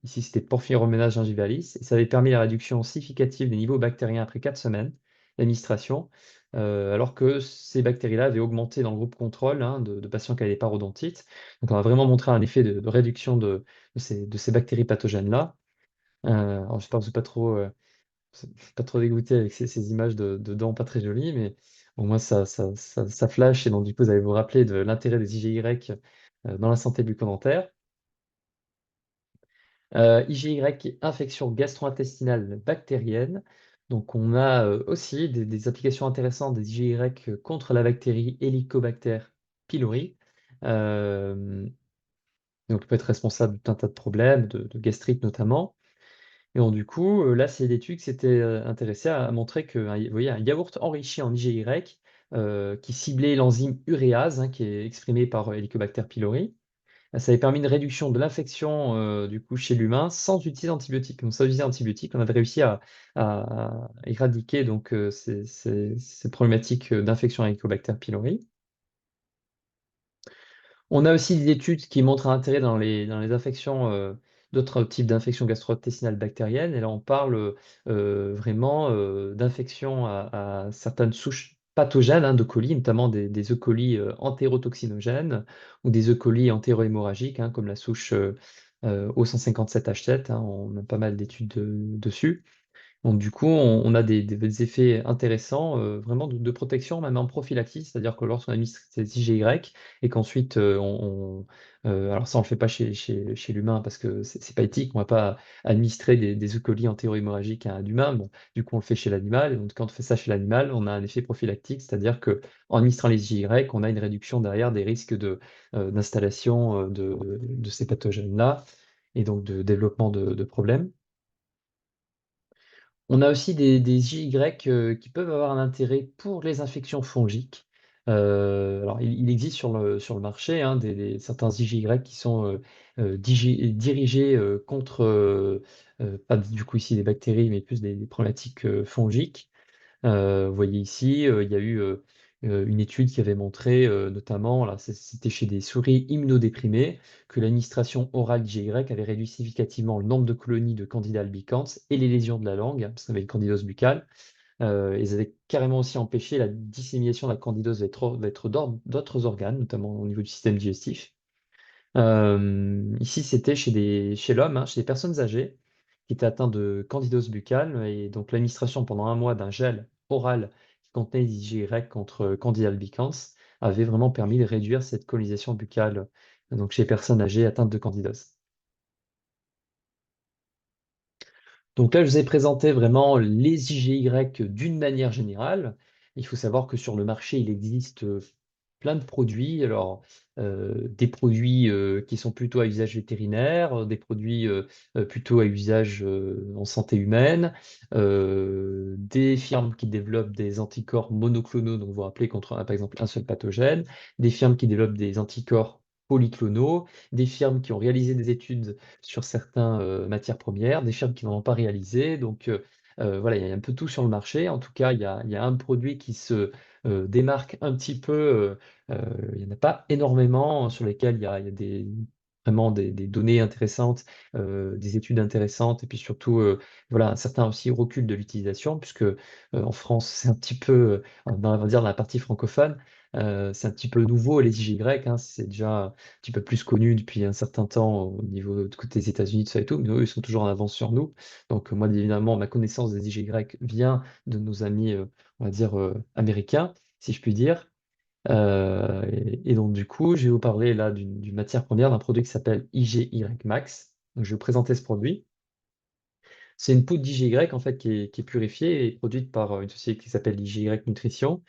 ici c'était Porphyromonas gingivalis, et ça avait permis la réduction significative des niveaux bactériens après 4 semaines d'administration, alors que ces bactéries-là avaient augmenté dans le groupe contrôle hein, de patients qui avaient des parodontites. Donc, on a vraiment montré un effet de réduction de ces bactéries pathogènes-là. Alors, j'espère que vous n'êtes pas trop dégoûté avec ces images de dents pas très jolies, mais au moins ça flash et donc du coup vous allez vous rappeler de l'intérêt des IGY dans la santé bucco-dentaire. IGY, infection gastro-intestinale bactérienne. Donc on a aussi des applications intéressantes des IGY contre la bactérie Helicobacter pylori. Euh, donc, il peut être responsable d'un tas de problèmes, de gastrite notamment. Et donc, du coup, là, c'est l'étude qui s'était intéressée à montrer que, vous voyez, un yaourt enrichi en IgY qui ciblait l'enzyme uréase, hein, qui est exprimée par Helicobacter pylori, ça avait permis une réduction de l'infection du coup chez l'humain sans utiliser d'antibiotiques. Donc, sans utiliser d'antibiotiques, on avait réussi à éradiquer donc ces problématiques d'infection à Helicobacter pylori. On a aussi des études qui montrent un intérêt dans les infections, d'autres types d'infections gastro-intestinales bactériennes. Et là, on parle vraiment d'infections à certaines souches pathogènes hein, de coli, notamment des E. coli entérotoxinogènes ou des E. coli entérohémorragiques, hein, comme la souche O157H7. Hein, on a pas mal d'études dessus. Donc, du coup, on a des effets intéressants, vraiment de protection, même en prophylaxie, c'est-à-dire que lorsqu'on administre ces IGY et qu'ensuite, alors ça, on ne le fait pas chez l'humain parce que c'est pas éthique, on ne va pas administrer des E. coli entérohémorragiques à un humain. Bon, du coup, on le fait chez l'animal. Et donc, quand on fait ça chez l'animal, on a un effet prophylactique, c'est-à-dire qu'en administrant les IGY, on a une réduction derrière des risques d'installation de ces pathogènes-là et donc de développement de problèmes. On a aussi des IGY qui peuvent avoir un intérêt pour les infections fongiques. Alors, il existe sur le marché hein, certains IGY qui sont dirigés contre, pas du coup ici des bactéries, mais plus des problématiques fongiques. Vous voyez ici, il y a eu une étude qui avait montré, notamment, là, c'était chez des souris immunodéprimées, que l'administration orale d'IGY avait réduit significativement le nombre de colonies de Candida albicans et les lésions de la langue, hein, parce qu'on avait une candidose buccale. Ils avaient carrément aussi empêché la dissémination de la candidose vers d'autres organes, notamment au niveau du système digestif. Ici, c'était chez l'homme, hein, chez des personnes âgées qui étaient atteintes de candidose buccale. Et donc, l'administration pendant un mois d'un gel oral qui contenait des IgY contre Candida albicans avait vraiment permis de réduire cette colonisation buccale donc chez les personnes âgées atteintes de candidose. Donc là, je vous ai présenté vraiment les IGY d'une manière générale. Il faut savoir que sur le marché, il existe plein de produits. Alors, des produits qui sont plutôt à usage vétérinaire, des produits plutôt à usage en santé humaine, des firmes qui développent des anticorps monoclonaux, donc vous vous rappelez contre par exemple un seul pathogène, des firmes qui développent des anticorps polyclonaux, des firmes qui ont réalisé des études sur certaines matières premières, des firmes qui n'en ont pas réalisé. Donc voilà, il y a un peu tout sur le marché. En tout cas, il y a un produit démarquent un petit peu. Il n'y en a pas énormément sur lesquels il y a vraiment des données intéressantes, des études intéressantes, et puis surtout voilà, un certain aussi recul de l'utilisation, puisque en France, c'est un petit peu, on va dire dans la partie francophone, c'est un petit peu nouveau les IGY, hein, c'est déjà un petit peu plus connu depuis un certain temps au niveau de côté des États-Unis, tout ça et tout, mais eux, ils sont toujours en avance sur nous. Donc moi, évidemment, ma connaissance des IGY vient de nos amis, on va dire, américains, si je puis dire. Et donc, du coup, je vais vous parler là d'une matière première, d'un produit qui s'appelle IGY Max. Donc, je vais vous présenter ce produit. C'est une poudre d'IGY en fait qui est purifiée et produite par une société qui s'appelle IGY Nutrition.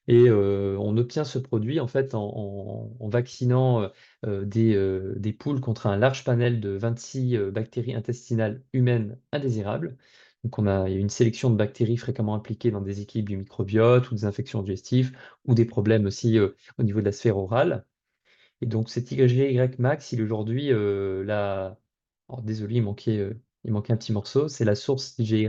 Et on obtient ce produit en fait en vaccinant des poules contre un large panel de 26 bactéries intestinales humaines indésirables. Donc il y a une sélection de bactéries fréquemment impliquées dans des équilibres du microbiote ou des infections digestives ou des problèmes aussi au niveau de la sphère orale. Et donc cet IGY Max, il est aujourd'hui alors, désolé, il manquait un petit morceau. C'est la source IGY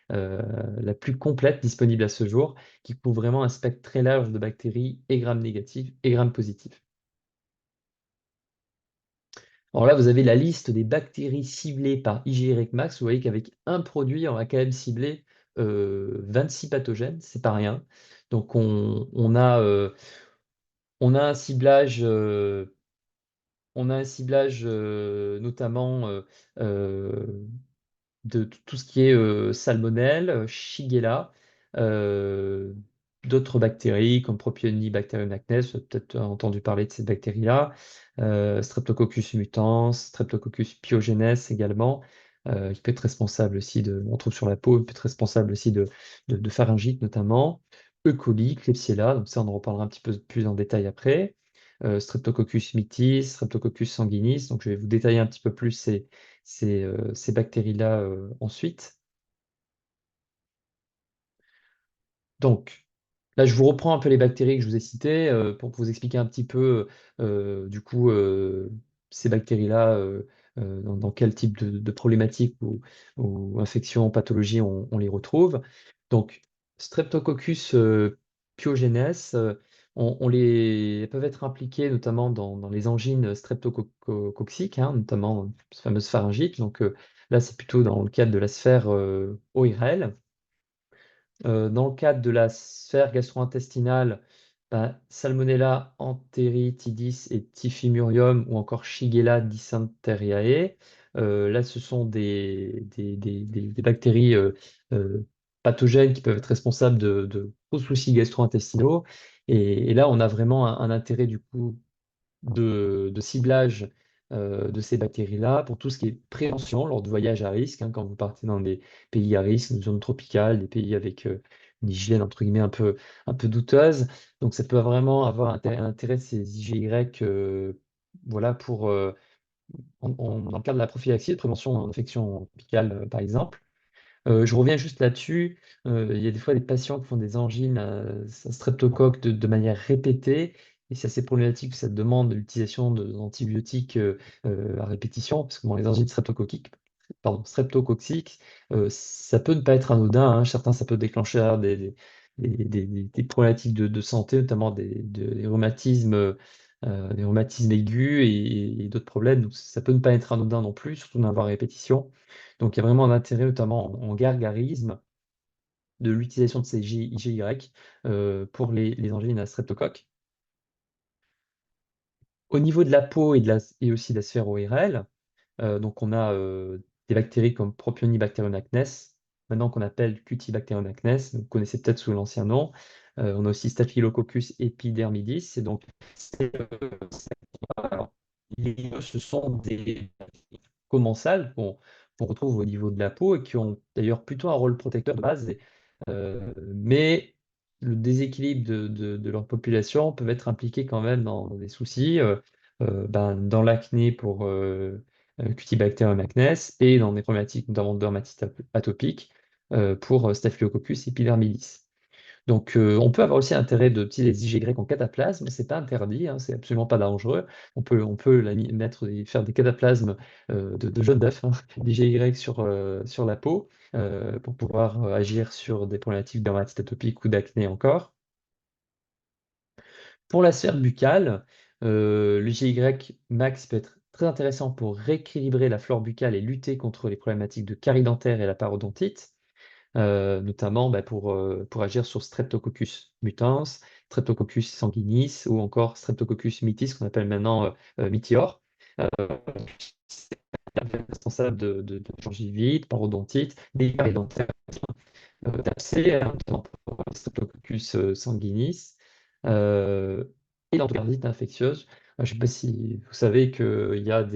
la plus complète disponible à ce jour, qui couvre vraiment un spectre très large de bactéries et grammes négatifs et grammes positifs. Alors là, vous avez la liste des bactéries ciblées par IGY Max. Vous voyez qu'avec un produit, on va quand même cibler 26 pathogènes, c'est pas rien. Donc on a un ciblage. On a un ciblage notamment euh, de tout ce qui est salmonelle, Shigella, euh, d'autres bactéries comme Propionibacterium acnes, vous avez peut-être entendu parler de cette bactérie-là, Streptococcus mutans, Streptococcus pyogenes également, qui peut être responsable aussi on trouve sur la peau, il peut être responsable aussi de pharyngite notamment, E. coli, Klebsiella, donc ça on en reparlera un petit peu plus en détail après. Streptococcus mitis, Streptococcus sanguinis. Donc, je vais vous détailler un petit peu plus ces bactéries-là ensuite. Donc, là, je vous reprends un peu les bactéries que je vous ai citées pour vous expliquer un petit peu, du coup, ces bactéries-là, dans quel type de problématiques ou infections, pathologies on les retrouve. Donc, Streptococcus pyogenes, elles peuvent être impliquées notamment dans les angines streptococciques, hein, notamment cette fameuse pharyngite. Donc, là, c'est plutôt dans le cadre de la sphère ORL. Dans le cadre de la sphère gastro-intestinale, ben, Salmonella enteritidis et Typhimurium ou encore Shigella dysenteriae. Là, ce sont des bactéries pathogènes qui peuvent être responsables de gros soucis gastro-intestinaux. Et là, on a vraiment un intérêt du coup de ciblage de ces bactéries-là pour tout ce qui est prévention lors de voyages à risque, hein, quand vous partez dans des pays à risque, des zones tropicales, des pays avec une hygiène entre guillemets un peu douteuse. Donc ça peut vraiment avoir intérêt ces IGY voilà, dans le cadre de la prophylaxie et de prévention d'infections tropicales, par exemple. Je reviens juste là-dessus. Il y a des fois des patients qui font des angines à streptocoque de manière répétée. Et c'est assez problématique, ça demande l'utilisation d'antibiotiques à répétition, parce que bon, les angines streptococciques, ça peut ne pas être anodin, hein. Certains, ça peut déclencher des problématiques de santé, notamment des rhumatismes aigus et d'autres problèmes. Donc, ça peut ne pas être anodin non plus, surtout d'en avoir à répétition. Donc, il y a vraiment un intérêt, notamment en gargarisme, de l'utilisation de ces IGY pour les angines à streptocoque. Au niveau de la peau et aussi de la sphère ORL, donc on a des bactéries comme Propionibacterium acnes, maintenant qu'on appelle Cutibacterium acnes, vous connaissez peut-être sous l'ancien nom. On a aussi Staphylococcus epidermidis, et donc alors, ce sont des commensales qu'on retrouve au niveau de la peau et qui ont d'ailleurs plutôt un rôle protecteur de base. Mais le déséquilibre de leur population peut être impliqué quand même dans des soucis, dans l'acné pour Cutibacterium acnes et dans des problématiques notamment de dermatite atopique pour Staphylococcus epidermidis. Donc, on peut avoir aussi intérêt d'utiliser les IGY en cataplasme, c'est pas interdit, hein, c'est absolument pas dangereux. On peut faire des cataplasmes de jaune d'œuf, hein, d'IGY sur la peau, pour pouvoir agir sur des problématiques dermatites atopiques ou d'acné encore. Pour la sphère buccale, le GY max peut être très intéressant pour rééquilibrer la flore buccale et lutter contre les problématiques de carie dentaire et la parodontite, notamment bah, pour agir sur Streptococcus mutans, Streptococcus sanguinis ou encore Streptococcus mitis, qu'on appelle maintenant Meteor. C'est responsable de gingivite, parodontite, des caries dentaires, d'abcès, hein, notamment pour Streptococcus sanguinis, euh, et l'endocardite infectieuse. Je ne sais pas si vous savez qu'il y a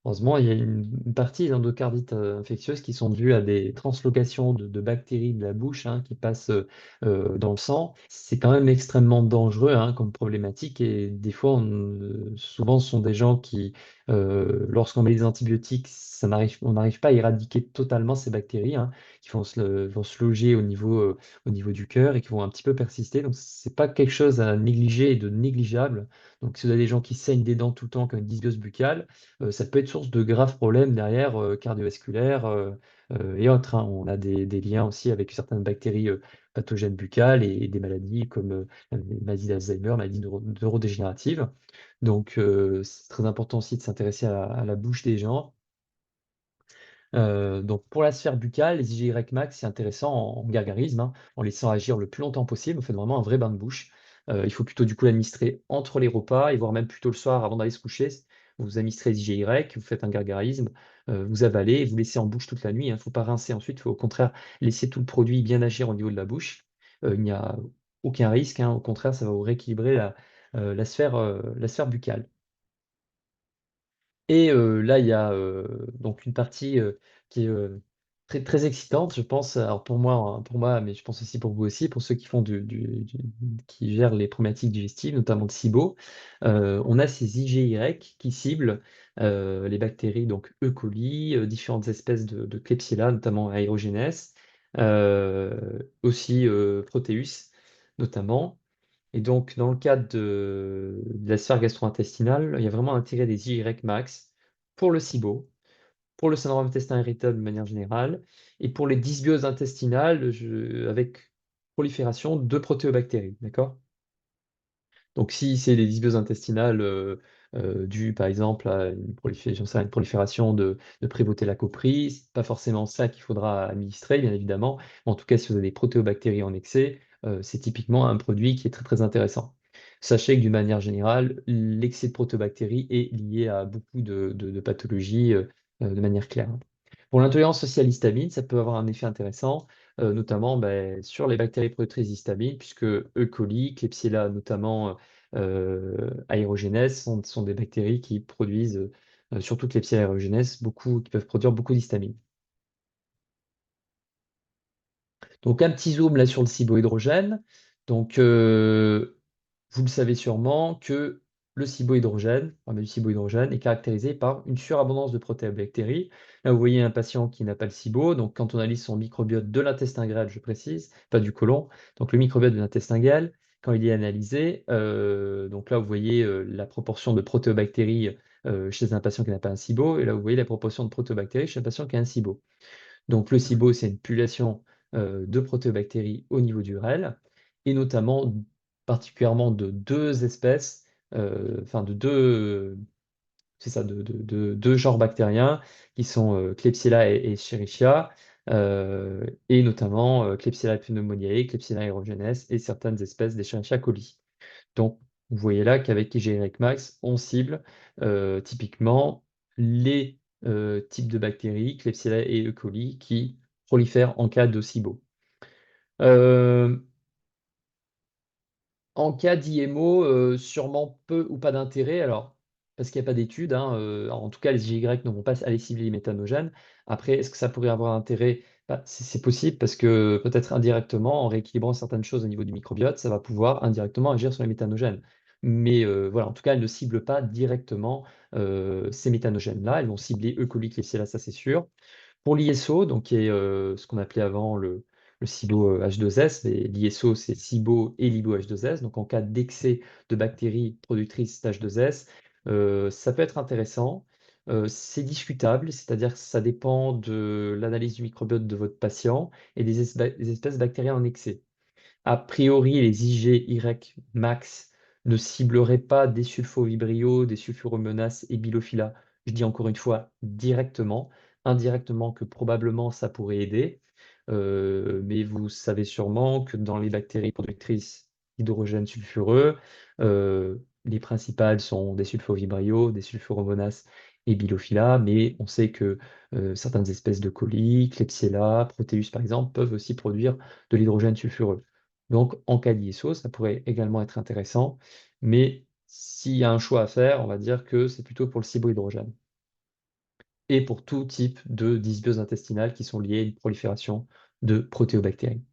heureusement, il y a une partie des endocardites infectieuses qui sont dues à des translocations de bactéries de la bouche, hein, qui passent dans le sang. C'est quand même extrêmement dangereux, hein, comme problématique et des fois, souvent, ce sont des gens qui, lorsqu'on met des antibiotiques, on n'arrive pas à éradiquer totalement ces bactéries, hein, qui vont se loger au niveau du cœur et qui vont un petit peu persister. Donc, c'est pas quelque chose à négliger et de négligeable. Donc, si vous avez des gens qui saignent des dents tout le temps comme une dysbiose buccale, ça peut être source de graves problèmes derrière, cardiovasculaires et autres, hein. On a des liens aussi avec certaines bactéries pathogènes buccales et des maladies comme la maladie d'Alzheimer, maladie neurodégénérative. Donc, c'est très important aussi de s'intéresser à la bouche des gens. Donc pour la sphère buccale, les IGY max, c'est intéressant en gargarisme, hein, en laissant agir le plus longtemps possible. Vous faites vraiment un vrai bain de bouche. Il faut plutôt du coup l'administrer entre les repas et voire même plutôt le soir avant d'aller se coucher. Vous administrez les IGY, vous faites un gargarisme, vous avalez et vous laissez en bouche toute la nuit. Il ne faut pas rincer ensuite, il faut au contraire laisser tout le produit bien agir au niveau de la bouche. Il n'y a aucun risque, hein, au contraire, ça va vous rééquilibrer la sphère buccale. Et là, il y a donc une partie qui est très, très excitante, je pense. Alors pour moi, mais je pense aussi pour vous aussi, pour ceux qui font qui gèrent les problématiques digestives, notamment de SIBO. On a ces IGY qui ciblent les bactéries, donc E. coli, différentes espèces de Klebsiella, notamment Aerogenes, aussi Proteus, notamment. Et donc, dans le cadre de la sphère gastro-intestinale, il y a vraiment intérêt des IY max pour le SIBO, pour le syndrome intestin irritable de manière générale, et pour les dysbioses intestinales avec prolifération de protéobactéries. D'accord? Donc, si c'est des dysbioses intestinales dues, par exemple, à une prolifération de Prevotella copri, c'est pas forcément ça qu'il faudra administrer, bien évidemment. En tout cas, si vous avez des protéobactéries en excès, c'est typiquement un produit qui est très, très intéressant. Sachez que d'une manière générale, l'excès de protéobactéries est lié à beaucoup de pathologies de manière claire. Pour l'intolérance sociale histamine, ça peut avoir un effet intéressant, notamment ben, sur les bactéries productrices d'histamine, puisque E. coli, Klebsiella notamment aerogenes, sont des bactéries qui produisent, surtout Klebsiella aerogenes, qui peuvent produire beaucoup d'histamine. Donc un petit zoom là sur le cybohydrogène. Donc vous le savez sûrement que le cybohydrogène, le cybohydrogène est caractérisé par une surabondance de protéobactéries. Là, vous voyez un patient qui n'a pas le SIBO. Donc quand on analyse son microbiote de l'intestin grêle, je précise, pas du côlon, donc le microbiote de l'intestin grêle, quand il est analysé, donc là vous voyez la proportion de protéobactéries chez un patient qui n'a pas un SIBO, et là vous voyez la proportion de protéobactéries chez un patient qui a un SIBO. Donc le SIBO, c'est une population de protéobactéries au niveau du REL, et notamment particulièrement de deux espèces, enfin de deux, c'est ça, deux genres bactériens qui sont Klebsiella et Escherichia, et notamment Klebsiella pneumoniae, Klebsiella aerogenes et certaines espèces d'Escherichia coli. Donc, vous voyez là qu'avec IGY Max, on cible typiquement les types de bactéries, Klebsiella et E. coli, qui prolifèrent en cas de SIBO. Euh, En cas d'IMO, sûrement peu ou pas d'intérêt, alors, parce qu'il n'y a pas d'études, hein, en tout cas, les IGY ne vont pas aller cibler les méthanogènes. Après, est-ce que ça pourrait avoir intérêt? Bah, c'est possible parce que peut-être indirectement, en rééquilibrant certaines choses au niveau du microbiote, ça va pouvoir indirectement agir sur les méthanogènes. Mais voilà, en tout cas, elles ne ciblent pas directement ces méthanogènes-là. Elles vont cibler E. coli, Klebsiella, ça c'est sûr. Pour l'ISO, donc qui est ce qu'on appelait avant le SIBO H2S, mais l'ISO c'est SIBO et LIBO H2S, donc en cas d'excès de bactéries productrices d'H2S, ça peut être intéressant. C'est discutable, c'est-à-dire que ça dépend de l'analyse du microbiote de votre patient et des espèces bactériennes en excès. A priori, les IgY max ne ciblerait pas des sulfovibrio, des sulfuromonas et Bilophila. Je dis encore une fois directement, indirectement que probablement ça pourrait aider. Mais vous savez sûrement que dans les bactéries productrices d'hydrogène sulfureux, les principales sont des sulfovibrio, des sulfuromonas et Bilophila, mais on sait que certaines espèces de colis, Klebsiella, Proteus par exemple, peuvent aussi produire de l'hydrogène sulfureux. Donc en cas d'ISO, ça pourrait également être intéressant, mais s'il y a un choix à faire, on va dire que c'est plutôt pour le cybohydrogène et pour tout type de dysbiose intestinale qui sont liées à une prolifération de protéobactéries.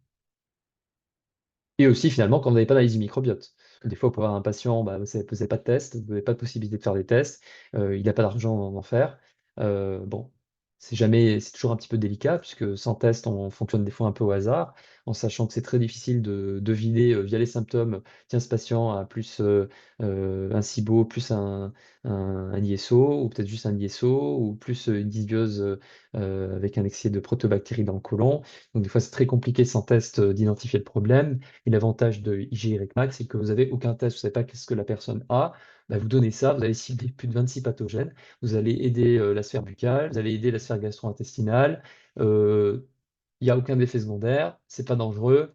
Et aussi, finalement, quand vous n'avez pas d'analyse du microbiote. Des fois, vous pouvez avoir un patient, bah, vous n'avez pas de test, vous n'avez pas de possibilité de faire des tests, il n'a pas d'argent d'en faire. Bon, c'est toujours un petit peu délicat, puisque sans test, on fonctionne des fois un peu au hasard, en sachant que c'est très difficile de deviner via les symptômes, tiens, ce patient a plus un SIBO, plus un ISO, ou peut-être juste un ISO, ou plus une dysbiose avec un excès de protobactéries dans le côlon. Donc, des fois, c'est très compliqué sans test d'identifier le problème. Et l'avantage de IGY Max, c'est que vous n'avez aucun test, vous ne savez pas ce que la personne a. Bah, vous donnez ça, vous allez cibler plus de 26 pathogènes, vous allez aider la sphère buccale, vous allez aider la sphère gastro-intestinale. Il n'y a aucun effet secondaire, c'est pas dangereux.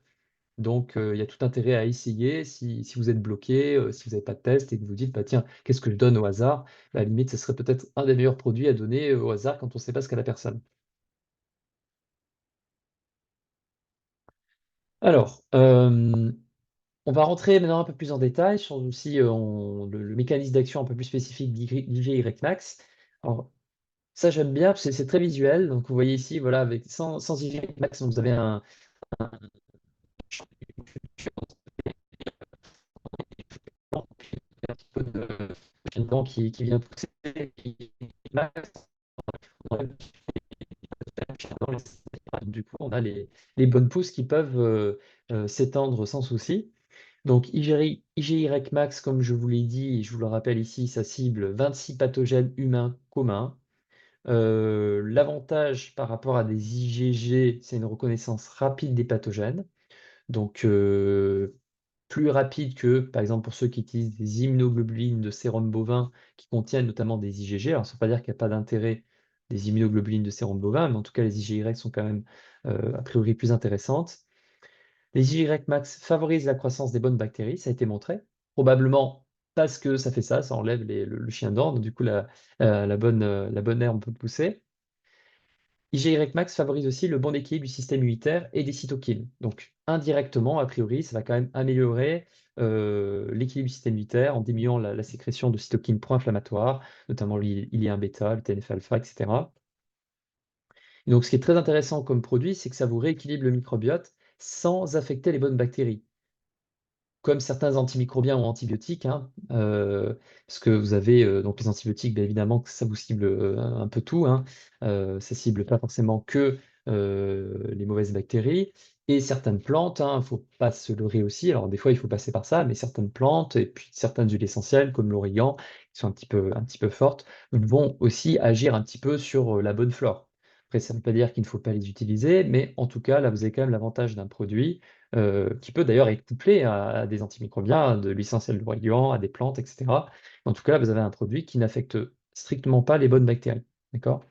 Donc, il y a tout intérêt à essayer si vous êtes bloqué, si vous n'avez pas de test et que vous dites, bah, tiens, qu'est-ce que je donne au hasard? Bah, à la limite, ce serait peut-être un des meilleurs produits à donner au hasard quand on ne sait pas ce qu'a la personne. Alors, on va rentrer maintenant un peu plus en détail sur aussi le mécanisme d'action un peu plus spécifique d'IGY Max. Alors, ça, j'aime bien, parce que c'est très visuel. Donc, vous voyez ici, voilà, sans IGY Max, vous avez un petit peu de dent qui vient pousser. Max, du coup, on a les bonnes pousses qui peuvent s'étendre sans souci. Donc, IGY Max, comme je vous l'ai dit, et je vous le rappelle ici, ça cible 26 pathogènes humains communs. L'avantage par rapport à des IgG, c'est une reconnaissance rapide des pathogènes. Donc, plus rapide que, par exemple, pour ceux qui utilisent des immunoglobulines de sérum bovin qui contiennent notamment des IgG. Alors, ça ne veut pas dire qu'il n'y a pas d'intérêt des immunoglobulines de sérum bovin, mais en tout cas, les IGY sont quand même a priori plus intéressantes. Les IGY Max favorisent la croissance des bonnes bactéries, ça a été montré. Probablement parce que ça fait ça, ça enlève le chien d'ordre, du coup la bonne herbe peut pousser. IGY Max favorise aussi le bon équilibre du système immunitaire et des cytokines. Donc indirectement, a priori, ça va quand même améliorer l'équilibre du système immunitaire en diminuant la sécrétion de cytokines pro-inflammatoires, notamment l'IL-1 bêta, le TNF-alpha, etc. Et donc, ce qui est très intéressant comme produit, c'est que ça vous rééquilibre le microbiote sans affecter les bonnes bactéries comme certains antimicrobiens ou antibiotiques, hein, parce que vous avez donc les antibiotiques, bien évidemment, que ça vous cible un peu tout, hein, ça cible pas forcément que les mauvaises bactéries. Et certaines plantes, il ne faut pas se leurrer aussi. Alors des fois, il faut passer par ça, mais certaines plantes et puis certaines huiles essentielles, comme l'origan, qui sont un petit peu fortes, vont aussi agir un petit peu sur la bonne flore. Après, ça ne veut pas dire qu'il ne faut pas les utiliser, mais en tout cas, là, vous avez quand même l'avantage d'un produit qui peut d'ailleurs être couplé à des antimicrobiens, de l'huile essentielle d'origan, à des plantes, etc. En tout cas, vous avez un produit qui n'affecte strictement pas les bonnes bactéries. D'accord?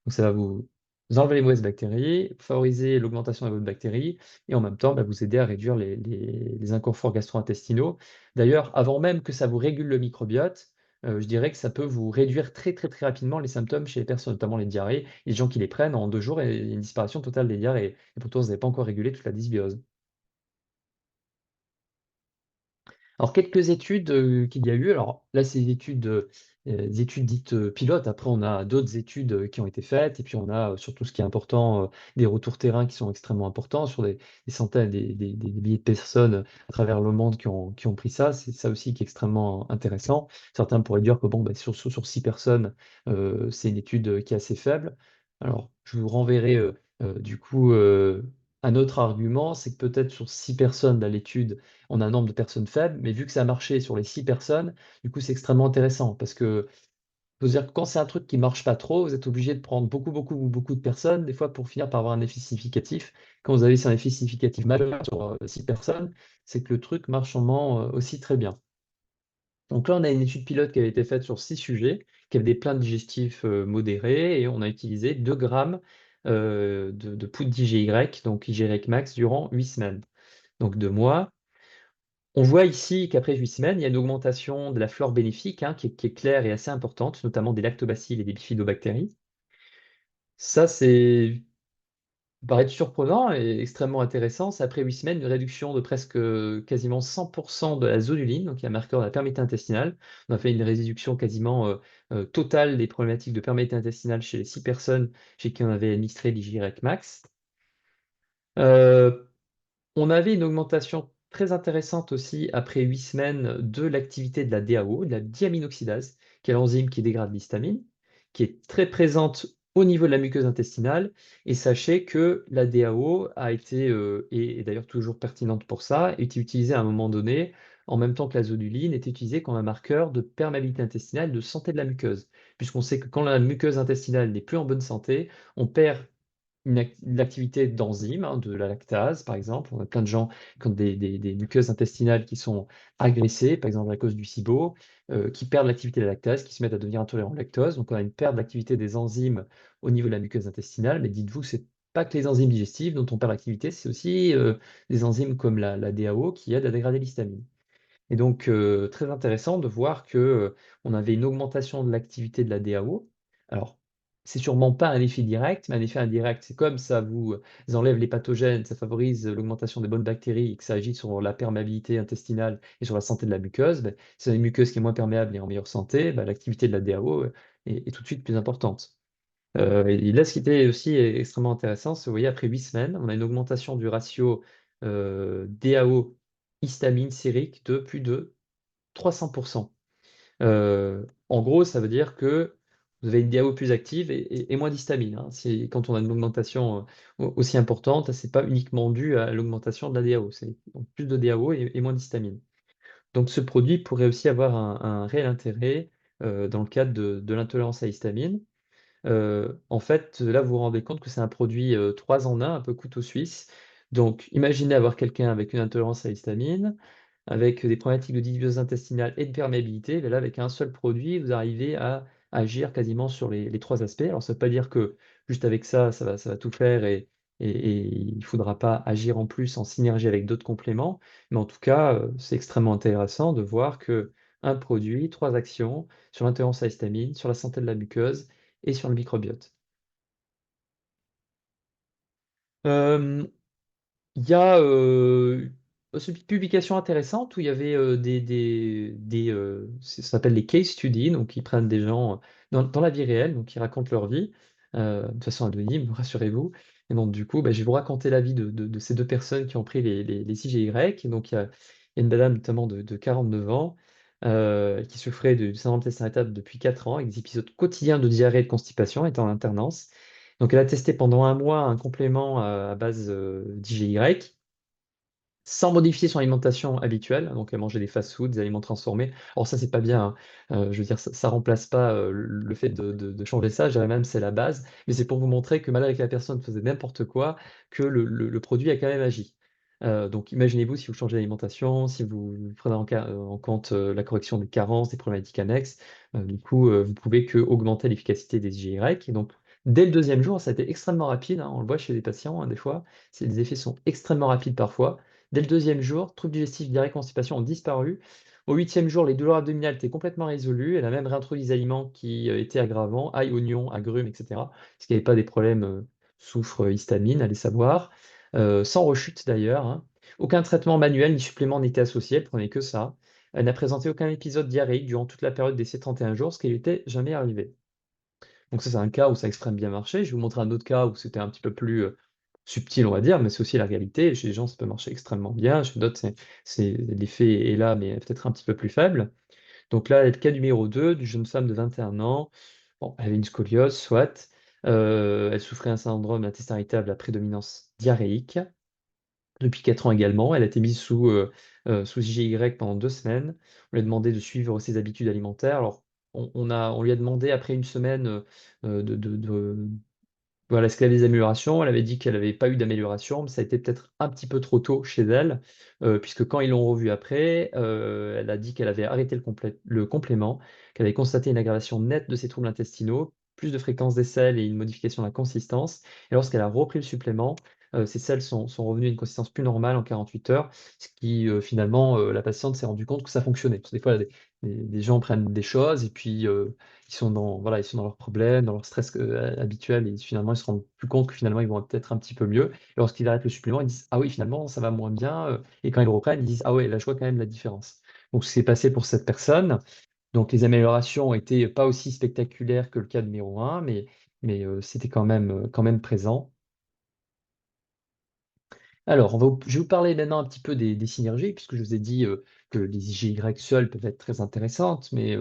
Donc ça va vous enlever les mauvaises bactéries, favoriser l'augmentation des bonnes bactéries, et en même temps, bah, vous aider à réduire les inconforts gastro-intestinaux. D'ailleurs, avant même que ça vous régule le microbiote, je dirais que ça peut vous réduire très très très rapidement les symptômes chez les personnes, notamment les diarrhées. Il y a des gens qui les prennent en 2 jours et il y a une disparition totale des diarrhées. Et pourtant, vous n'avez pas encore régulé toute la dysbiose. Alors, quelques études qu'il y a eu. Alors là, c'est des études dites pilotes. Après, on a d'autres études qui ont été faites. Et puis, on a surtout ce qui est important, des retours terrain qui sont extrêmement importants sur des centaines, des milliers de personnes à travers le monde qui ont pris ça. C'est ça aussi qui est extrêmement intéressant. Certains pourraient dire que bon, bah, sur 6 personnes, c'est une étude qui est assez faible. Alors, je vous renverrai du coup un autre argument, c'est que peut-être sur 6 personnes, dans l'étude, on a un nombre de personnes faible, mais vu que ça a marché sur les 6 personnes, du coup, c'est extrêmement intéressant parce que faut se dire que quand c'est un truc qui marche pas trop, vous êtes obligé de prendre beaucoup de personnes, des fois pour finir par avoir un effet significatif. Quand vous avez un effet significatif majeur sur 6 personnes, c'est que le truc marche sûrement aussi très bien. Donc là, on a une étude pilote qui avait été faite sur 6 sujets, qui avaient des plaintes digestives modérées, et on a utilisé 2 grammes de poudre d'IGY, donc IGY max, durant 8 semaines, donc 2 mois. On voit ici qu'après 8 semaines, il y a une augmentation de la flore bénéfique, hein, qui est claire et assez importante, notamment des lactobacilles et des bifidobactéries. Ça, c'est paraît être surprenant et extrêmement intéressant. C'est après 8 semaines, une réduction de presque quasiment 100% de la zonuline, donc il y a un marqueur de la perméabilité intestinale. On a fait une réduction quasiment totale des problématiques de perméabilité intestinale chez les 6 personnes chez qui on avait administré l'IGREC max. Euh, on avait une augmentation très intéressante aussi après 8 semaines de l'activité de la DAO, de la diaminoxydase, qui est l'enzyme qui dégrade l'histamine, qui est très présente au niveau de la muqueuse intestinale. Et sachez que la DAO a été, et est d'ailleurs toujours pertinente pour ça, a été utilisée à un moment donné, en même temps que la zonuline, est utilisée comme un marqueur de perméabilité intestinale, de santé de la muqueuse. Puisqu'on sait que quand la muqueuse intestinale n'est plus en bonne santé, on perd une activité d'enzyme, hein, de la lactase, par exemple. On a plein de gens qui ont des muqueuses intestinales qui sont agressées, par exemple à cause du SIBO, qui perdent l'activité de la lactase, qui se mettent à devenir intolérants au lactose. Donc on a une perte d'activité des enzymes au niveau de la muqueuse intestinale, mais dites-vous, c'est pas que les enzymes digestives dont on perd l'activité, c'est aussi des enzymes comme la DAO qui aident à dégrader l'histamine. Et donc, très intéressant de voir que, on avait une augmentation de l'activité de la DAO. Alors, c'est sûrement pas un effet direct, mais un effet indirect. C'est comme ça vous enlève les pathogènes, ça favorise l'augmentation des bonnes bactéries et que ça agit sur la perméabilité intestinale et sur la santé de la muqueuse. Ben, si on a une muqueuse qui est moins perméable et en meilleure santé, ben, l'activité de la DAO est tout de suite plus importante. Et là, ce qui était aussi extrêmement intéressant, c'est, vous voyez, après 8 semaines, on a une augmentation du ratio DAO histamine sérique de plus de 300%. En gros, ça veut dire que vous avez une DAO plus active et moins d'histamine, hein. Quand on a une augmentation aussi importante, c'est pas uniquement dû à l'augmentation de la DAO, c'est donc plus de DAO et moins d'histamine. Donc ce produit pourrait aussi avoir un réel intérêt dans le cadre de l'intolérance à l'histamine. En fait, là, vous vous rendez compte que c'est un produit 3 en un peu couteau suisse. Donc, imaginez avoir quelqu'un avec une intolérance à l'histamine, avec des problématiques de dysbiose intestinale et de perméabilité. Mais là, avec un seul produit, vous arrivez à agir quasiment sur les 3 aspects. Alors, ça ne veut pas dire que juste avec ça, ça va tout faire et il ne faudra pas agir en plus en synergie avec d'autres compléments. Mais en tout cas, c'est extrêmement intéressant de voir que un produit, 3 actions sur l'intolérance à l'histamine, sur la santé de la muqueuse et sur le microbiote. Euh, Il y a aussi une publication intéressante où il y avait ça s'appelle les case studies, donc ils prennent des gens dans la vie réelle, donc ils racontent leur vie de façon anonyme, rassurez-vous. Et donc du coup, bah, je vais vous raconter la vie de ces 2 personnes qui ont pris les IGY. Et donc il y a une madame notamment de 49 ans qui souffrait de syndrome d'intestin irritable depuis 4 ans, avec des épisodes quotidiens de diarrhée et de constipation, étant en alternance. Donc elle a testé pendant un mois un complément à base d'IGY sans modifier son alimentation habituelle. Donc elle mangeait des fast-foods, des aliments transformés. Alors ça, c'est pas bien, hein. Je veux dire, ça remplace pas le fait de changer ça. Je dirais même c'est la base. Mais c'est pour vous montrer que malgré que la personne faisait n'importe quoi, que le produit a quand même agi. Donc imaginez-vous si vous changez d'alimentation, si vous prenez en compte la correction des carences, des problématiques annexes, du coup, vous pouvez que augmenter l'efficacité des IGY. Et donc, dès le 2e jour, ça a été extrêmement rapide, hein. On le voit chez les patients, hein, des fois. Les effets sont extrêmement rapides parfois. Dès le 2e jour, troubles digestifs, diarrhée, constipation ont disparu. Au 8e jour, les douleurs abdominales étaient complètement résolues. Elle a même réintroduit des aliments qui étaient aggravants, ail, oignon, agrumes, etc. Parce qu'il n'y avait pas des problèmes soufre, histamine, allez savoir. Sans rechute d'ailleurs, hein. Aucun traitement manuel ni supplément n'était associé, elle prenait que ça. Elle n'a présenté aucun épisode diarrhéique durant toute la période des 31 jours, ce qui lui était jamais arrivé. Donc ça, c'est un cas où ça a extrêmement bien marché. Je vais vous montrer un autre cas où c'était un petit peu plus subtil, on va dire, mais c'est aussi la réalité. Chez les gens, ça peut marcher extrêmement bien. Chez d'autres, l'effet est là, mais peut-être un petit peu plus faible. Donc là, le cas numéro 2 d'une jeune femme de 21 ans. Bon, elle avait une scoliose, soit. Elle souffrait d'un syndrome d'intestin irritable à prédominance diarrhéique. Depuis 4 ans également, elle a été mise sous IGY pendant 2 semaines. On lui a demandé de suivre ses habitudes alimentaires. Alors, on lui a demandé après une semaine Voilà, est-ce qu'elle avait des améliorations? Elle avait dit qu'elle n'avait pas eu d'amélioration, mais ça a été peut-être un petit peu trop tôt chez elle, puisque quand ils l'ont revue après, elle a dit qu'elle avait arrêté le complément, qu'elle avait constaté une aggravation nette de ses troubles intestinaux, plus de fréquence des selles et une modification de la consistance. Et lorsqu'elle a repris le supplément, ses selles sont revenues à une consistance plus normale en 48 heures, ce qui finalement, la patiente s'est rendue compte que ça fonctionnait. Parce que des fois, des gens prennent des choses et puis ils sont dans, voilà, ils sont dans leurs problèmes, dans leur stress habituel, et finalement, ils se rendent plus compte que finalement, ils vont peut-être un petit peu mieux. Et lorsqu'ils arrêtent le supplément, ils disent, ah oui, finalement, ça va moins bien. Et quand ils le reprennent, ils disent, ah ouais, là, je vois quand même la différence. Donc, ce qui s'est passé pour cette personne. Donc, les améliorations ont été pas aussi spectaculaires que le cas numéro un, mais c'était quand même présent. Alors, je vais vous parler maintenant un petit peu des synergies, puisque je vous ai dit que les IGY seules peuvent être très intéressantes, mais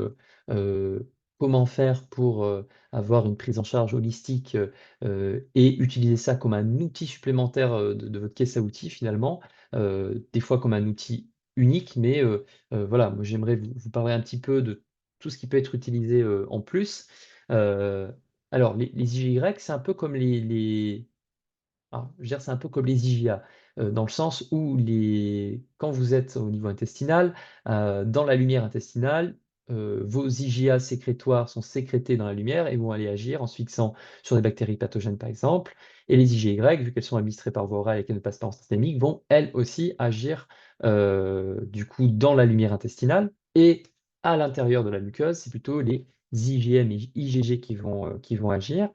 euh, comment faire pour avoir une prise en charge holistique et utiliser ça comme un outil supplémentaire de votre caisse à outils finalement, des fois comme un outil unique, mais voilà, moi j'aimerais vous parler un petit peu de tout ce qui peut être utilisé en plus. Euh, alors, les IGY, c'est un peu comme je veux dire, c'est un peu comme les IGA, dans le sens où quand vous êtes au niveau intestinal, dans la lumière intestinale, vos IGA sécrétoires sont sécrétés dans la lumière et vont aller agir en se fixant sur des bactéries pathogènes, par exemple. Et les IGY, vu qu'elles sont administrées par voie orale et qu'elles ne passent pas en systémique, vont elles aussi agir du coup dans la lumière intestinale. Et à l'intérieur de la muqueuse, c'est plutôt les IgM et IgG qui vont agir.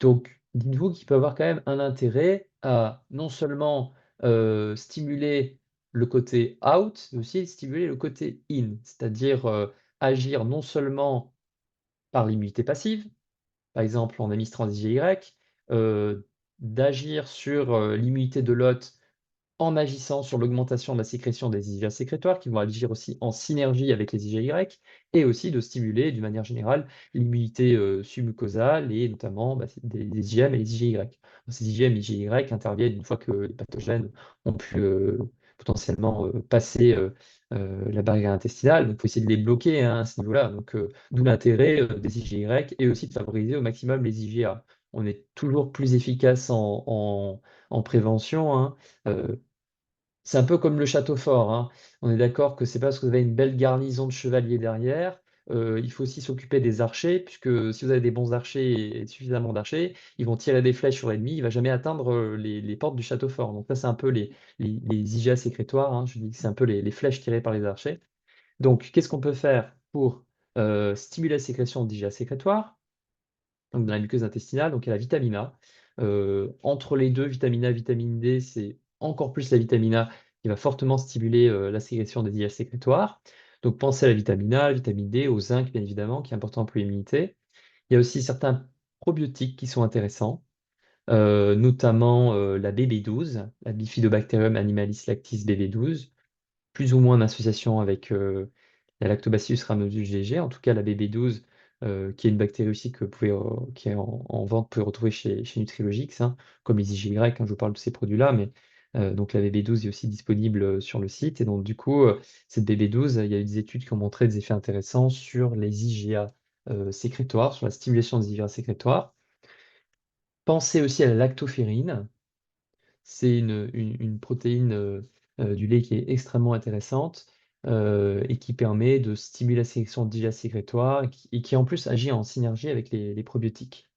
Donc, dites-vous qu'il peut avoir quand même un intérêt à non seulement stimuler le côté out, mais aussi stimuler le côté in, c'est-à-dire agir non seulement par l'immunité passive, par exemple en administrant des IgY, d'agir sur l'immunité de l'hôte en agissant sur l'augmentation de la sécrétion des IgA sécrétoires qui vont agir aussi en synergie avec les IgY et aussi de stimuler d'une manière générale l'immunité submucosale et notamment des IgM et les IgY. Ces IgM et IgY interviennent une fois que les pathogènes ont pu potentiellement passer la barrière intestinale. Donc, il faut essayer de les bloquer hein, à ce niveau-là. Donc, d'où l'intérêt des IgY et aussi de favoriser au maximum les IgA. On est toujours plus efficace en prévention, hein. Euh, c'est un peu comme le château fort, hein. On est d'accord que c'est pas parce que vous avez une belle garnison de chevaliers derrière. Il faut aussi s'occuper des archers, puisque si vous avez des bons archers et suffisamment d'archers, ils vont tirer des flèches sur l'ennemi, il va jamais atteindre les portes du château fort. Donc ça, c'est un peu les IGA sécrétoires, hein. Je dis que c'est un peu les flèches tirées par les archers. Donc, qu'est-ce qu'on peut faire pour stimuler la sécrétion d'IGA sécrétoires? Donc dans la muqueuse intestinale, donc il y a la vitamine A. Entre les deux, vitamine A, vitamine D, c'est encore plus la vitamine A qui va fortement stimuler la sécrétion des IgA sécrétoires. Donc pensez à la vitamine D, au zinc bien évidemment, qui est important pour l'immunité. Il y a aussi certains probiotiques qui sont intéressants, notamment la BB12, la Bifidobacterium animalis lactis BB12, plus ou moins en association avec la Lactobacillus rhamnosus GG, en tout cas la BB12, qui est une bactérie aussi qui est en vente, vous pouvez retrouver chez Nutrilogix, hein, comme les IGY, quand je vous parle de ces produits-là, mais donc la BB12 est aussi disponible sur le site, et donc du coup, cette BB12, il y a eu des études qui ont montré des effets intéressants sur les IgA sécrétoires, sur la stimulation des IgA sécrétoires. Pensez aussi à la lactoferrine, c'est une protéine du lait qui est extrêmement intéressante et qui permet de stimuler la sélection d'IgA sécrétoire et qui en plus agit en synergie avec les probiotiques.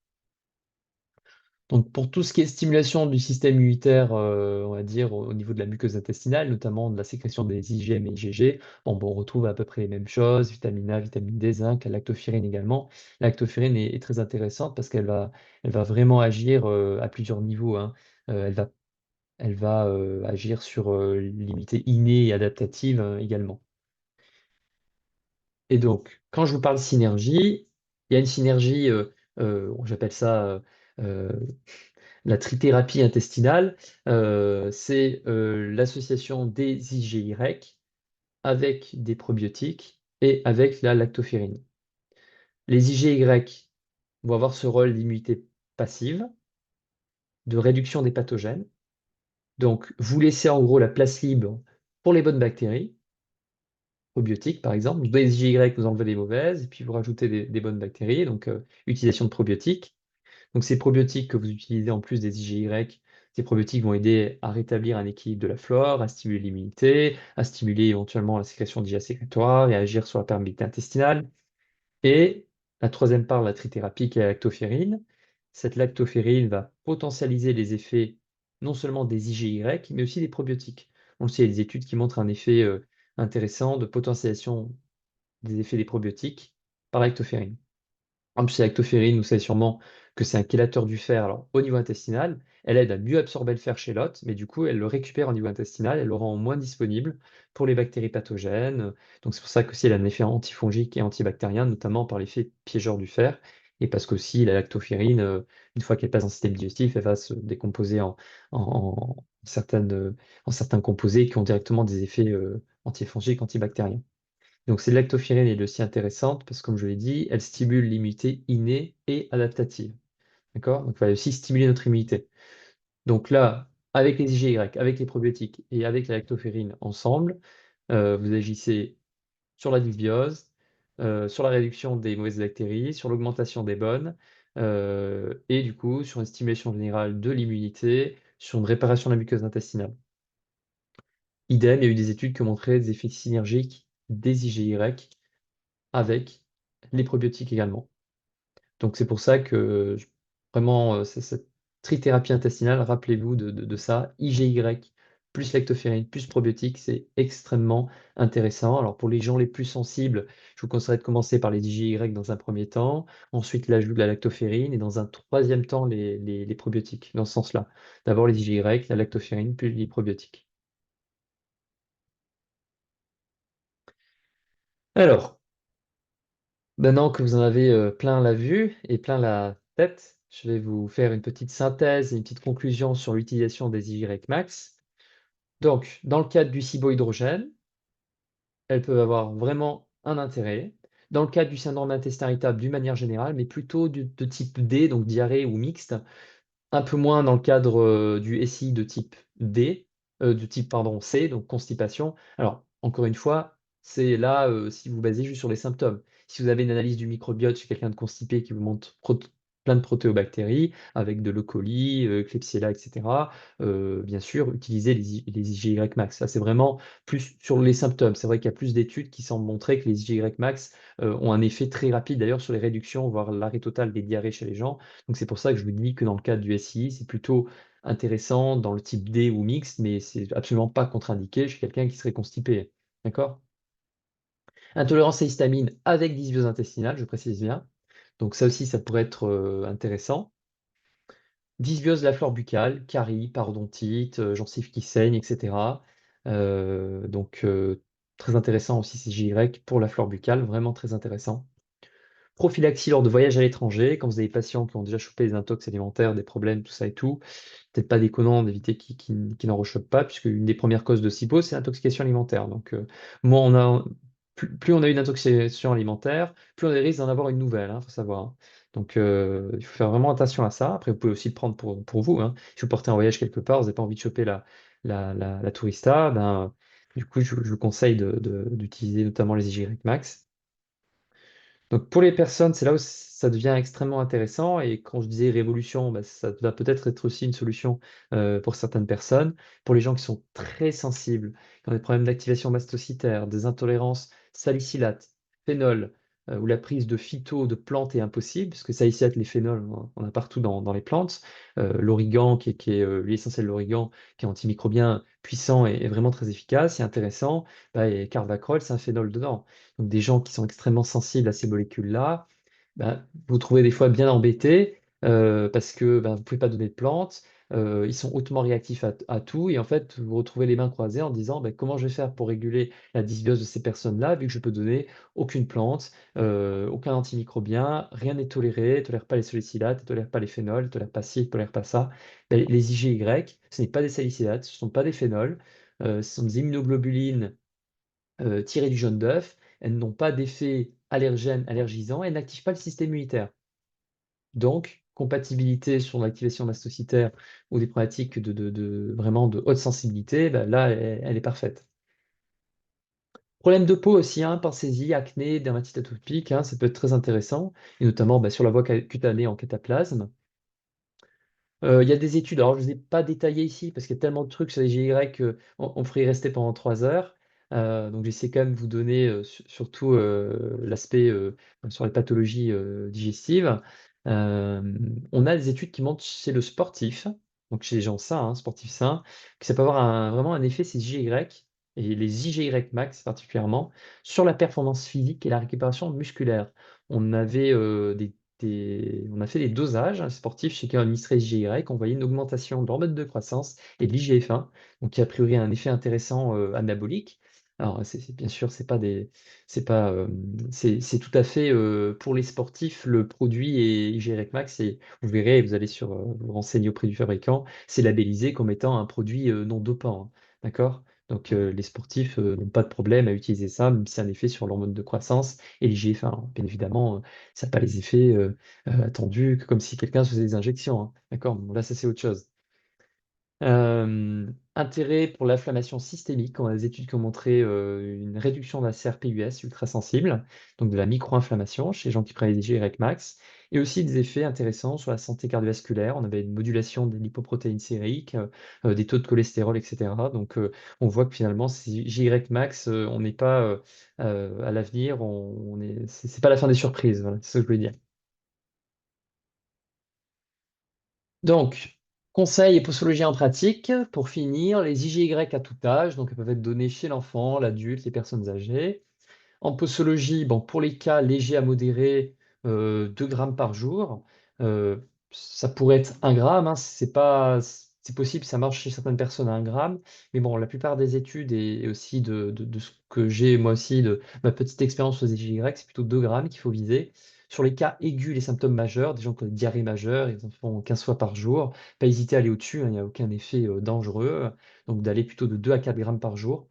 Donc pour tout ce qui est stimulation du système immunitaire, on va dire au niveau de la muqueuse intestinale, notamment de la sécrétion des IgM et IgG, on retrouve à peu près les mêmes choses, vitamine A, vitamine D, zinc, la lactoferrine également. La lactoferrine est très intéressante parce elle va vraiment agir à plusieurs niveaux, hein. Elle va agir sur l'immunité innée et adaptative également. Et donc, quand je vous parle synergie, il y a une synergie, j'appelle ça euh, la trithérapie intestinale. C'est l'association des IgY avec des probiotiques et avec la lactoferrine. Les IgY vont avoir ce rôle d'immunité passive, de réduction des pathogènes. Donc, vous laissez en gros la place libre pour les bonnes bactéries probiotiques, par exemple. Vous donnez des IgY, vous enlevez les mauvaises, et puis vous rajoutez des bonnes bactéries, donc utilisation de probiotiques. Donc ces probiotiques que vous utilisez en plus des IGY, ces probiotiques vont aider à rétablir un équilibre de la flore, à stimuler l'immunité, à stimuler éventuellement la sécrétion d'IgA sécrétoire et à agir sur la perméabilité intestinale. Et la troisième part, la trithérapie, qui est la lactoferrine. Cette lactoferrine va potentialiser les effets non seulement des IGY, mais aussi des probiotiques. On le sait, il y a des études qui montrent un effet intéressant de potentialisation des effets des probiotiques par lactoferrine. En plus, la lactoferrine, vous savez sûrement que c'est un chélateur du fer. Alors, au niveau intestinal, elle aide à mieux absorber le fer chez l'hôte, mais du coup, elle le récupère au niveau intestinal, elle le rend moins disponible pour les bactéries pathogènes. Donc, c'est pour ça qu'aussi elle a un effet antifongique et antibactérien, notamment par l'effet piégeur du fer. Et parce qu'aussi, la lactoferrine, une fois qu'elle passe dans le système digestif, elle va se décomposer en en certains composés qui ont directement des effets antifongiques, antibactériens. Donc, cette lactoferrine est aussi intéressante parce que, comme je l'ai dit, elle stimule l'immunité innée et adaptative. D'accord? Donc, elle va aussi stimuler notre immunité. Donc là, avec les IGY, avec les probiotiques et avec la lactoferrine ensemble, vous agissez sur la dysbiose, sur la réduction des mauvaises bactéries, sur l'augmentation des bonnes, et du coup, sur une stimulation générale de l'immunité, sur une réparation de la muqueuse intestinale. Idem, il y a eu des études qui ont montré des effets synergiques des IGY avec les probiotiques également. Donc c'est pour ça que vraiment, c'est cette trithérapie intestinale, rappelez-vous de ça, IGY plus lactoferrine plus probiotiques, c'est extrêmement intéressant. Alors pour les gens les plus sensibles, je vous conseillerais de commencer par les IGY dans un premier temps, ensuite l'ajout de la lactoferrine et dans un troisième temps les probiotiques, dans ce sens-là. D'abord les IGY, la lactoferrine, puis les probiotiques. Alors, maintenant que vous en avez plein la vue et plein la tête, je vais vous faire une petite synthèse et une petite conclusion sur l'utilisation des IGY Max. Donc, dans le cadre du cibohydrogène, elles peuvent avoir vraiment un intérêt. Dans le cadre du syndrome intestin irritable, d'une manière générale, mais plutôt de type D, donc diarrhée ou mixte, un peu moins dans le cadre du SI de type D, de type pardon, C, donc constipation. Alors, encore une fois, c'est là si vous basez juste sur les symptômes. Si vous avez une analyse du microbiote chez quelqu'un de constipé qui vous montre plein de protéobactéries, avec de l'E. coli, Klebsiella, etc., bien sûr, utilisez les IgY max. Ça, c'est vraiment plus sur les symptômes. C'est vrai qu'il y a plus d'études qui semblent montrer que les IgY max ont un effet très rapide d'ailleurs sur les réductions, voire l'arrêt total des diarrhées chez les gens. Donc c'est pour ça que je vous dis que dans le cadre du SI, c'est plutôt intéressant dans le type D ou mixte, mais c'est absolument pas contre-indiqué chez quelqu'un qui serait constipé. D'accord? Intolérance à l'histamine avec dysbiose intestinale, je précise bien. Donc ça aussi, ça pourrait être intéressant. Dysbiose de la flore buccale, caries, parodontite, gencives qui saignent, etc. Donc très intéressant aussi CGY pour la flore buccale, vraiment très intéressant. Prophylaxie lors de voyages à l'étranger, quand vous avez des patients qui ont déjà chopé des intox alimentaires, des problèmes, tout ça et tout, peut-être pas déconnant d'éviter qu'ils n'en rechopent pas, puisque une des premières causes de SIBO, c'est l'intoxication alimentaire. Donc, moins on a, plus on a une intoxication alimentaire, plus on a des risques d'en avoir une nouvelle, il faut savoir. Hein. Donc, il faut faire vraiment attention à ça. Après, vous pouvez aussi le prendre pour vous. Hein. Si vous partez en voyage quelque part, vous n'avez pas envie de choper la tourista, ben, du coup, je vous conseille d'utiliser notamment les IGY Max. Donc pour les personnes, c'est là où ça devient extrêmement intéressant. Et quand je disais révolution, bah, ça va peut-être être aussi une solution pour certaines personnes. Pour les gens qui sont très sensibles, qui ont des problèmes d'activation mastocytaire, des intolérances salicylates, phénol, où la prise de phyto, de plantes est impossible, parce que salicylate, les phénols, on a partout dans les plantes. L'origan, qui est l'huile essentielle de l'origan, qui est antimicrobien puissant et vraiment très efficace et intéressant, bah, et carvacrol, c'est un phénol dedans. Donc des gens qui sont extrêmement sensibles à ces molécules-là, ben, vous trouvez des fois bien embêtés parce que ben, vous ne pouvez pas donner de plantes, ils sont hautement réactifs à tout, et en fait, vous vous retrouvez les mains croisées en disant ben, comment je vais faire pour réguler la dysbiose de ces personnes-là, vu que je peux donner aucune plante, aucun antimicrobien, rien n'est toléré, ne tolère pas les salicylates, ne tolère pas les phénols, ne tolère pas ci, ne tolère pas ça. Ben, les IGY, ce n'est pas des salicylates, ce ne sont pas des phénols, ce sont des immunoglobulines tirées du jaune d'œuf. Elles n'ont pas d'effet allergène, allergisant, elles n'activent pas le système immunitaire. Donc, compatibilité sur l'activation mastocytaire ou des problématiques vraiment de haute sensibilité, ben là, elle est parfaite. Problème de peau aussi, hein, pensez-y, acné, dermatite atopique, hein, ça peut être très intéressant, et notamment sur la voie cutanée en cataplasme. Il y a des études, alors je ne les ai pas détaillées ici parce qu'il y a tellement de trucs sur les GY qu'on ferait y rester pendant 3 heures. Donc j'essaie quand même de vous donner surtout l'aspect sur les pathologies digestives. Euh, on a des études qui montrent chez le sportif, donc chez les gens sains, hein, sportifs sains, que ça peut avoir vraiment un effet, ces GY, et les IGY max particulièrement, sur la performance physique et la récupération musculaire. On avait on a fait des dosages sportifs chez qui on administrait IGY, on voyait une augmentation de l'hormone de croissance et de l'IGF-1, donc qui a priori a un effet intéressant anabolique. Alors, bien sûr, c'est pas, c'est tout à fait pour les sportifs, le produit est IGY Max, et vous verrez, vous allez vous renseigner auprès du fabricant, c'est labellisé comme étant un produit non dopant, hein. D'accord? Donc, les sportifs n'ont pas de problème à utiliser ça, même si c'est un effet sur l'hormone de croissance et l'IGF-1. Alors, bien évidemment, ça n'a pas les effets attendus, comme si quelqu'un se faisait des injections, hein. D'accord? Bon, là, ça, c'est autre chose. Intérêt pour l'inflammation systémique. On a des études qui ont montré une réduction de la CRP-US ultra-sensible, donc de la micro-inflammation chez les gens qui prennent des IGY max, et aussi des effets intéressants sur la santé cardiovasculaire. On avait une modulation des lipoprotéines sériques, des taux de cholestérol, etc. Donc, on voit que finalement, ces IGY max, on n'est pas à l'avenir, c'est pas la fin des surprises. Voilà, c'est ce que je voulais dire. Donc, conseils et posologie en pratique. Pour finir, les IGY à tout âge, donc elles peuvent être données chez l'enfant, l'adulte, les personnes âgées. En posologie, bon, pour les cas légers à modérés, 2 grammes par jour. Euh, Ça pourrait être 1 gramme, hein, c'est possible, ça marche chez certaines personnes à 1 gramme. Mais bon, la plupart des études et aussi de ce que j'ai moi aussi, de ma petite expérience aux IGY, c'est plutôt 2 grammes qu'il faut viser. Sur les cas aigus, les symptômes majeurs, des gens qui ont des diarrhées majeures, ils en font 15 fois par jour. Pas hésiter à aller au-dessus, hein, il n'y a aucun effet dangereux. Donc d'aller plutôt de 2 à 4 grammes par jour.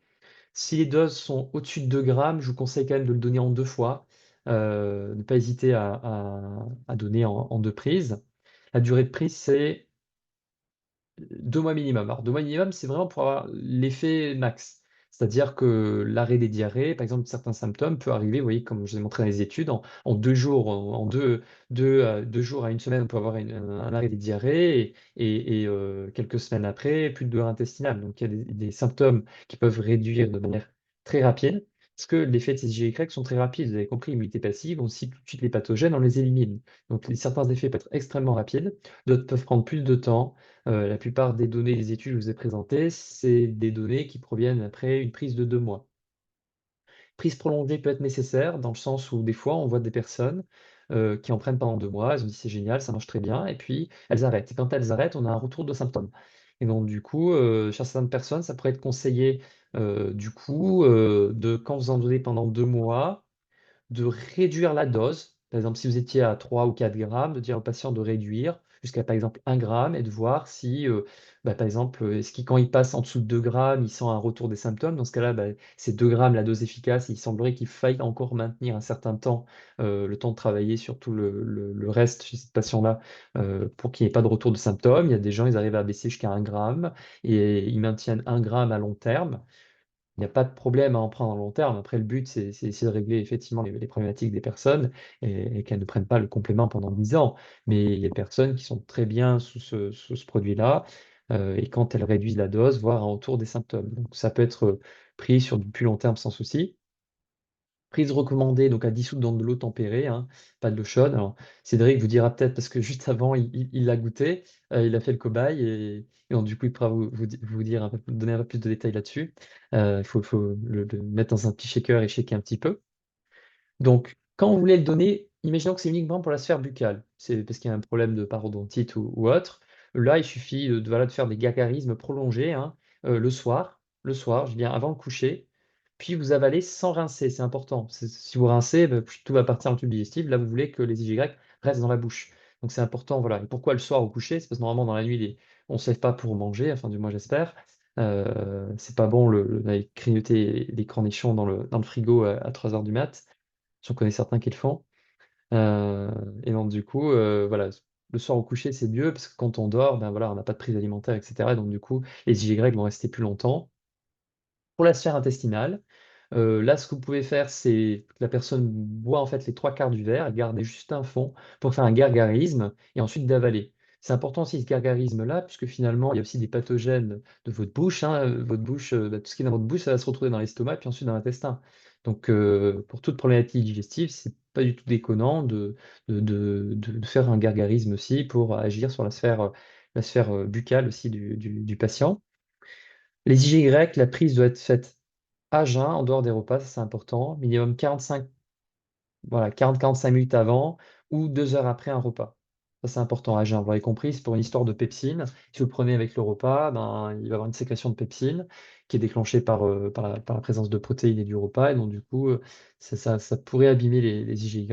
Si les doses sont au-dessus de 2 grammes, je vous conseille quand même de le donner en 2 fois. Ne pas hésiter à donner en 2 prises. La durée de prise, c'est 2 mois minimum. Alors, 2 mois minimum, c'est vraiment pour avoir l'effet max. C'est-à-dire que l'arrêt des diarrhées, par exemple, certains symptômes peut arriver, vous voyez, comme je vous ai montré dans les études, en 2 jours, en 2 jours à une semaine, on peut avoir un arrêt des diarrhées et quelques semaines après, plus de douleur intestinale. Donc, il y a des symptômes qui peuvent réduire de manière très rapide, parce que l'effet de ces IGY sont très rapides. Vous avez compris, immunité passive, on cible tout de suite les pathogènes, on les élimine. Donc, certains effets peuvent être extrêmement rapides, d'autres peuvent prendre plus de temps. La plupart des données des études que je vous ai présentées, c'est des données qui proviennent après une prise de 2 mois. Prise prolongée peut être nécessaire dans le sens où des fois on voit des personnes qui en prennent pendant 2 mois, elles ont dit c'est génial, ça marche très bien, et puis elles arrêtent. Et quand elles arrêtent, on a un retour de symptômes. Et donc du coup, chez certaines personnes, ça pourrait être conseillé quand vous en donnez pendant 2 mois, de réduire la dose. Par exemple, si vous étiez à 3 ou 4 grammes, de dire au patient de réduire jusqu'à par exemple 1 gramme et de voir si, par exemple, est-ce qu'il, quand il passe en dessous de 2 grammes, il sent un retour des symptômes. Dans ce cas-là, c'est 2 grammes la dose efficace. Il semblerait qu'il faille encore maintenir un certain temps, le temps de travailler sur tout le reste chez cette patient-là pour qu'il n'y ait pas de retour de symptômes. Il y a des gens, ils arrivent à baisser jusqu'à 1 gramme et ils maintiennent 1 gramme à long terme. Il n'y a pas de problème à en prendre à long terme. Après, le but, c'est essayer de régler effectivement les problématiques des personnes et qu'elles ne prennent pas le complément pendant 10 ans. Mais il y a des personnes qui sont très bien sous ce produit-là et quand elles réduisent la dose, voire un retour des symptômes. Donc, ça peut être pris sur du plus long terme sans souci. Prise recommandée, donc à dissoudre dans de l'eau tempérée, hein, pas de l'eau chaude. Alors, Cédric vous dira peut-être, parce que juste avant, il l'a goûté, il a fait le cobaye, et donc, du coup, il pourra vous dire donner un peu plus de détails là-dessus. Il faut le mettre dans un petit shaker et shaker un petit peu. Donc, quand vous voulez le donner, imaginons que c'est uniquement pour la sphère buccale, c'est parce qu'il y a un problème de parodontite ou autre. Là, il suffit voilà, de faire des gargarismes prolongés, hein, le soir, je veux dire avant le coucher, puis vous avalez sans rincer, c'est important. Si vous rincez, tout va partir en tube digestif. Là, vous voulez que les IGY restent dans la bouche. Donc, c'est important, voilà. Et pourquoi le soir au coucher? C'est parce que normalement, dans la nuit, on ne se lève pas pour manger, enfin, du moins, j'espère. C'est pas bon d'aller grignoter les cornichons dans le frigo à 3 heures du mat. J'en connais certains qui le font. Euh, et donc, du coup, voilà, le soir au coucher, c'est mieux parce que quand on dort, ben voilà, on n'a pas de prise alimentaire, etc. Et donc, du coup, les IGY vont rester plus longtemps. Pour la sphère intestinale, là, ce que vous pouvez faire, c'est que la personne boit en fait les 3 quarts du verre, et garder juste un fond pour faire un gargarisme et ensuite d'avaler. C'est important aussi ce gargarisme-là, puisque finalement, il y a aussi des pathogènes de votre bouche, hein. Votre bouche, bah, tout ce qui est dans votre bouche, ça va se retrouver dans l'estomac, puis ensuite dans l'intestin. Donc, pour toute problématique digestive, c'est pas du tout déconnant de faire un gargarisme aussi pour agir sur la sphère buccale aussi du patient. Les IGY, la prise doit être faite à jeun, en dehors des repas, ça c'est important, minimum 45, voilà, 40-45 minutes avant ou 2 heures après un repas. Ça, c'est important à jeun. Vous l'aurez compris, c'est pour une histoire de pepsine. Si vous le prenez avec le repas, ben, il va y avoir une sécrétion de pepsine qui est déclenchée par la présence de protéines et du repas. Et donc, du coup, ça pourrait abîmer les IGY.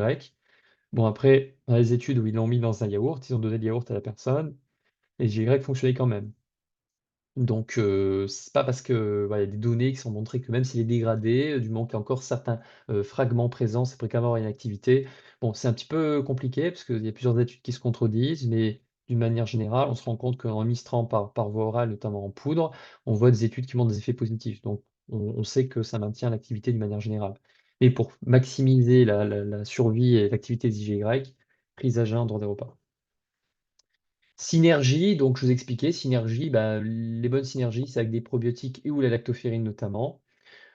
Bon, après, dans les études où ils l'ont mis dans un yaourt, ils ont donné le yaourt à la personne, les IGY fonctionnaient quand même. Donc, c'est pas parce que, voilà, il y a des données qui sont montrées que même s'il est dégradé, du moment qu'il y a encore certains, fragments présents, ça pourrait quand même avoir une activité. Bon, c'est un petit peu compliqué parce qu'il y a plusieurs études qui se contredisent, mais d'une manière générale, on se rend compte qu'en administrant par voie orale, notamment en poudre, on voit des études qui montrent des effets positifs. Donc on sait que ça maintient l'activité d'une manière générale. Et pour maximiser la survie et l'activité des IGY, prise à jeun dans des repas. Synergie, donc je vous expliquais, synergie, bah, les bonnes synergies, c'est avec des probiotiques et ou la lactoferrine notamment.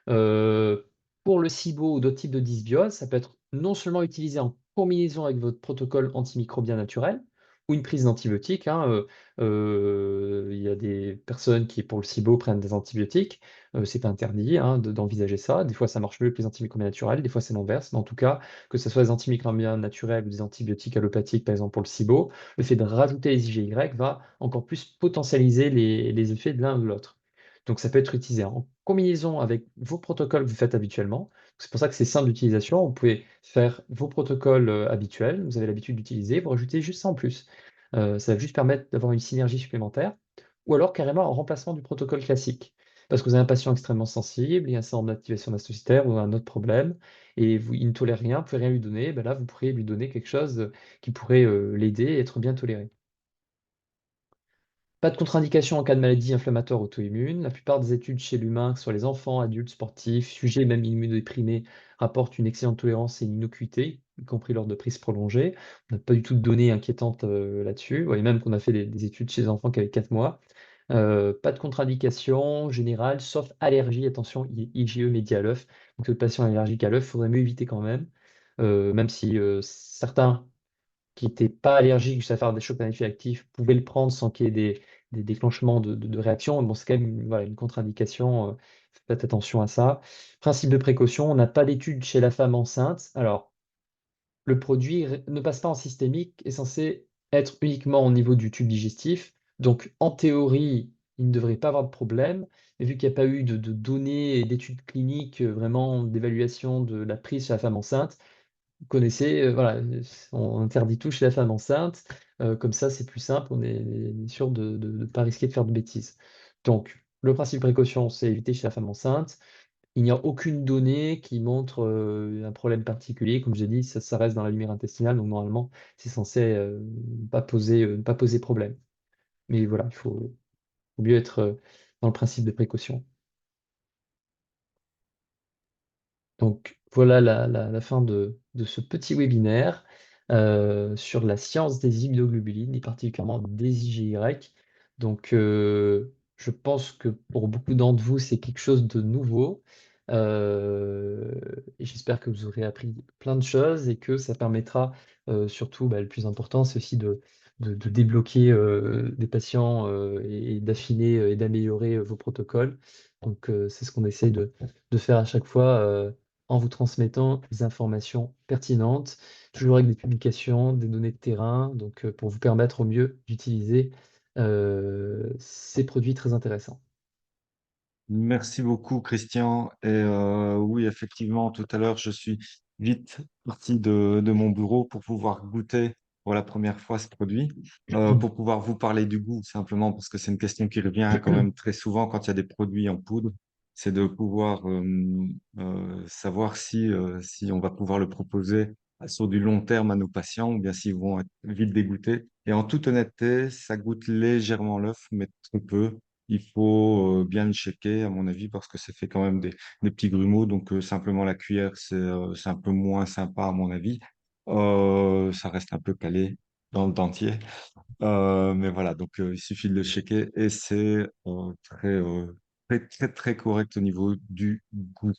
Pour le SIBO ou d'autres types de dysbiose, ça peut être non seulement utilisé en combinaison avec votre protocole antimicrobien naturel ou une prise d'antibiotiques, hein, il y a des personnes qui, pour le SIBO, prennent des antibiotiques. C'est pas interdit, hein, d'envisager ça. Des fois, ça marche mieux que les antimicrobiens naturels, des fois, c'est l'inverse. Mais en tout cas, que ce soit des antimicrobiens naturels ou des antibiotiques allopathiques, par exemple pour le SIBO, le fait de rajouter les IGY va encore plus potentialiser les effets de l'un ou de l'autre. Donc ça peut être utilisé en combinaison avec vos protocoles que vous faites habituellement. C'est pour ça que c'est simple d'utilisation. Vous pouvez faire vos protocoles habituels, vous avez l'habitude d'utiliser, vous rajoutez juste ça en plus. Ça va juste permettre d'avoir une synergie supplémentaire, ou alors carrément en remplacement du protocole classique. Parce que vous avez un patient extrêmement sensible, il y a un syndrome d'activation mastocytaire ou un autre problème, et il ne tolère rien, vous ne pouvez rien lui donner, ben là vous pourriez lui donner quelque chose qui pourrait l'aider et être bien toléré. Pas de contre-indication en cas de maladie inflammatoire auto-immune. La plupart des études chez l'humain sur les enfants, adultes, sportifs, sujets même immunodéprimés rapportent une excellente tolérance et une innocuité, y compris lors de prises prolongées. On n'a pas du tout de données inquiétantes là-dessus. Vous voyez même qu'on a fait des études chez les enfants qui avaient 4 mois. Pas de contre-indication générale, sauf allergie, attention, IgE média à l'œuf. Donc, le patient allergique à l'œuf, il faudrait mieux éviter quand même. Même si certains qui n'étaient pas allergiques juste à faire des chocs anaphylactifs pouvaient le prendre sans qu'il y ait des déclenchements de réaction. Bon, c'est quand même voilà, une contre-indication. Faites attention à ça. Principe de précaution, on n'a pas d'études chez la femme enceinte. Alors, le produit ne passe pas en systémique, est censé être uniquement au niveau du tube digestif. Donc, en théorie, il ne devrait pas avoir de problème. Mais vu qu'il n'y a pas eu de données et d'études cliniques, vraiment d'évaluation de la prise chez la femme enceinte, vous connaissez, voilà, on interdit tout chez la femme enceinte, comme ça c'est plus simple, on est sûr de ne pas risquer de faire de bêtises. Donc, le principe de précaution, c'est éviter chez la femme enceinte. Il n'y a aucune donnée qui montre un problème particulier. Comme j'ai dit, ça reste dans la lumière intestinale, donc normalement, c'est censé ne pas poser problème. Mais voilà, faut mieux être dans le principe de précaution. Donc voilà la fin de ce petit webinaire sur la science des immunoglobulines et particulièrement des IGY. Donc je pense que pour beaucoup d'entre vous, c'est quelque chose de nouveau. Euh, et j'espère que vous aurez appris plein de choses et que ça permettra surtout, bah, le plus important, c'est aussi de débloquer des patients et d'affiner et d'améliorer vos protocoles. Donc c'est ce qu'on essaie de faire à chaque fois en vous transmettant des informations pertinentes, toujours avec des publications, des données de terrain, donc pour vous permettre au mieux d'utiliser ces produits très intéressants. Merci beaucoup, Christian. Et oui, effectivement, tout à l'heure, je suis vite parti de mon bureau pour pouvoir goûter pour la première fois ce produit, pour pouvoir vous parler du goût, simplement parce que c'est une question qui revient quand même très souvent quand il y a des produits en poudre. C'est de pouvoir savoir si on va pouvoir le proposer sur du long terme à nos patients ou bien s'ils vont être vite dégoûtés. Et en toute honnêteté, ça goûte légèrement l'œuf, mais très peu. Il faut bien le checker, à mon avis, parce que ça fait quand même des petits grumeaux. Donc, simplement la cuillère, c'est un peu moins sympa, à mon avis. Ça reste un peu calé. dans le dentier. Mais voilà, donc il suffit de le checker et c'est très, très correct au niveau du goût.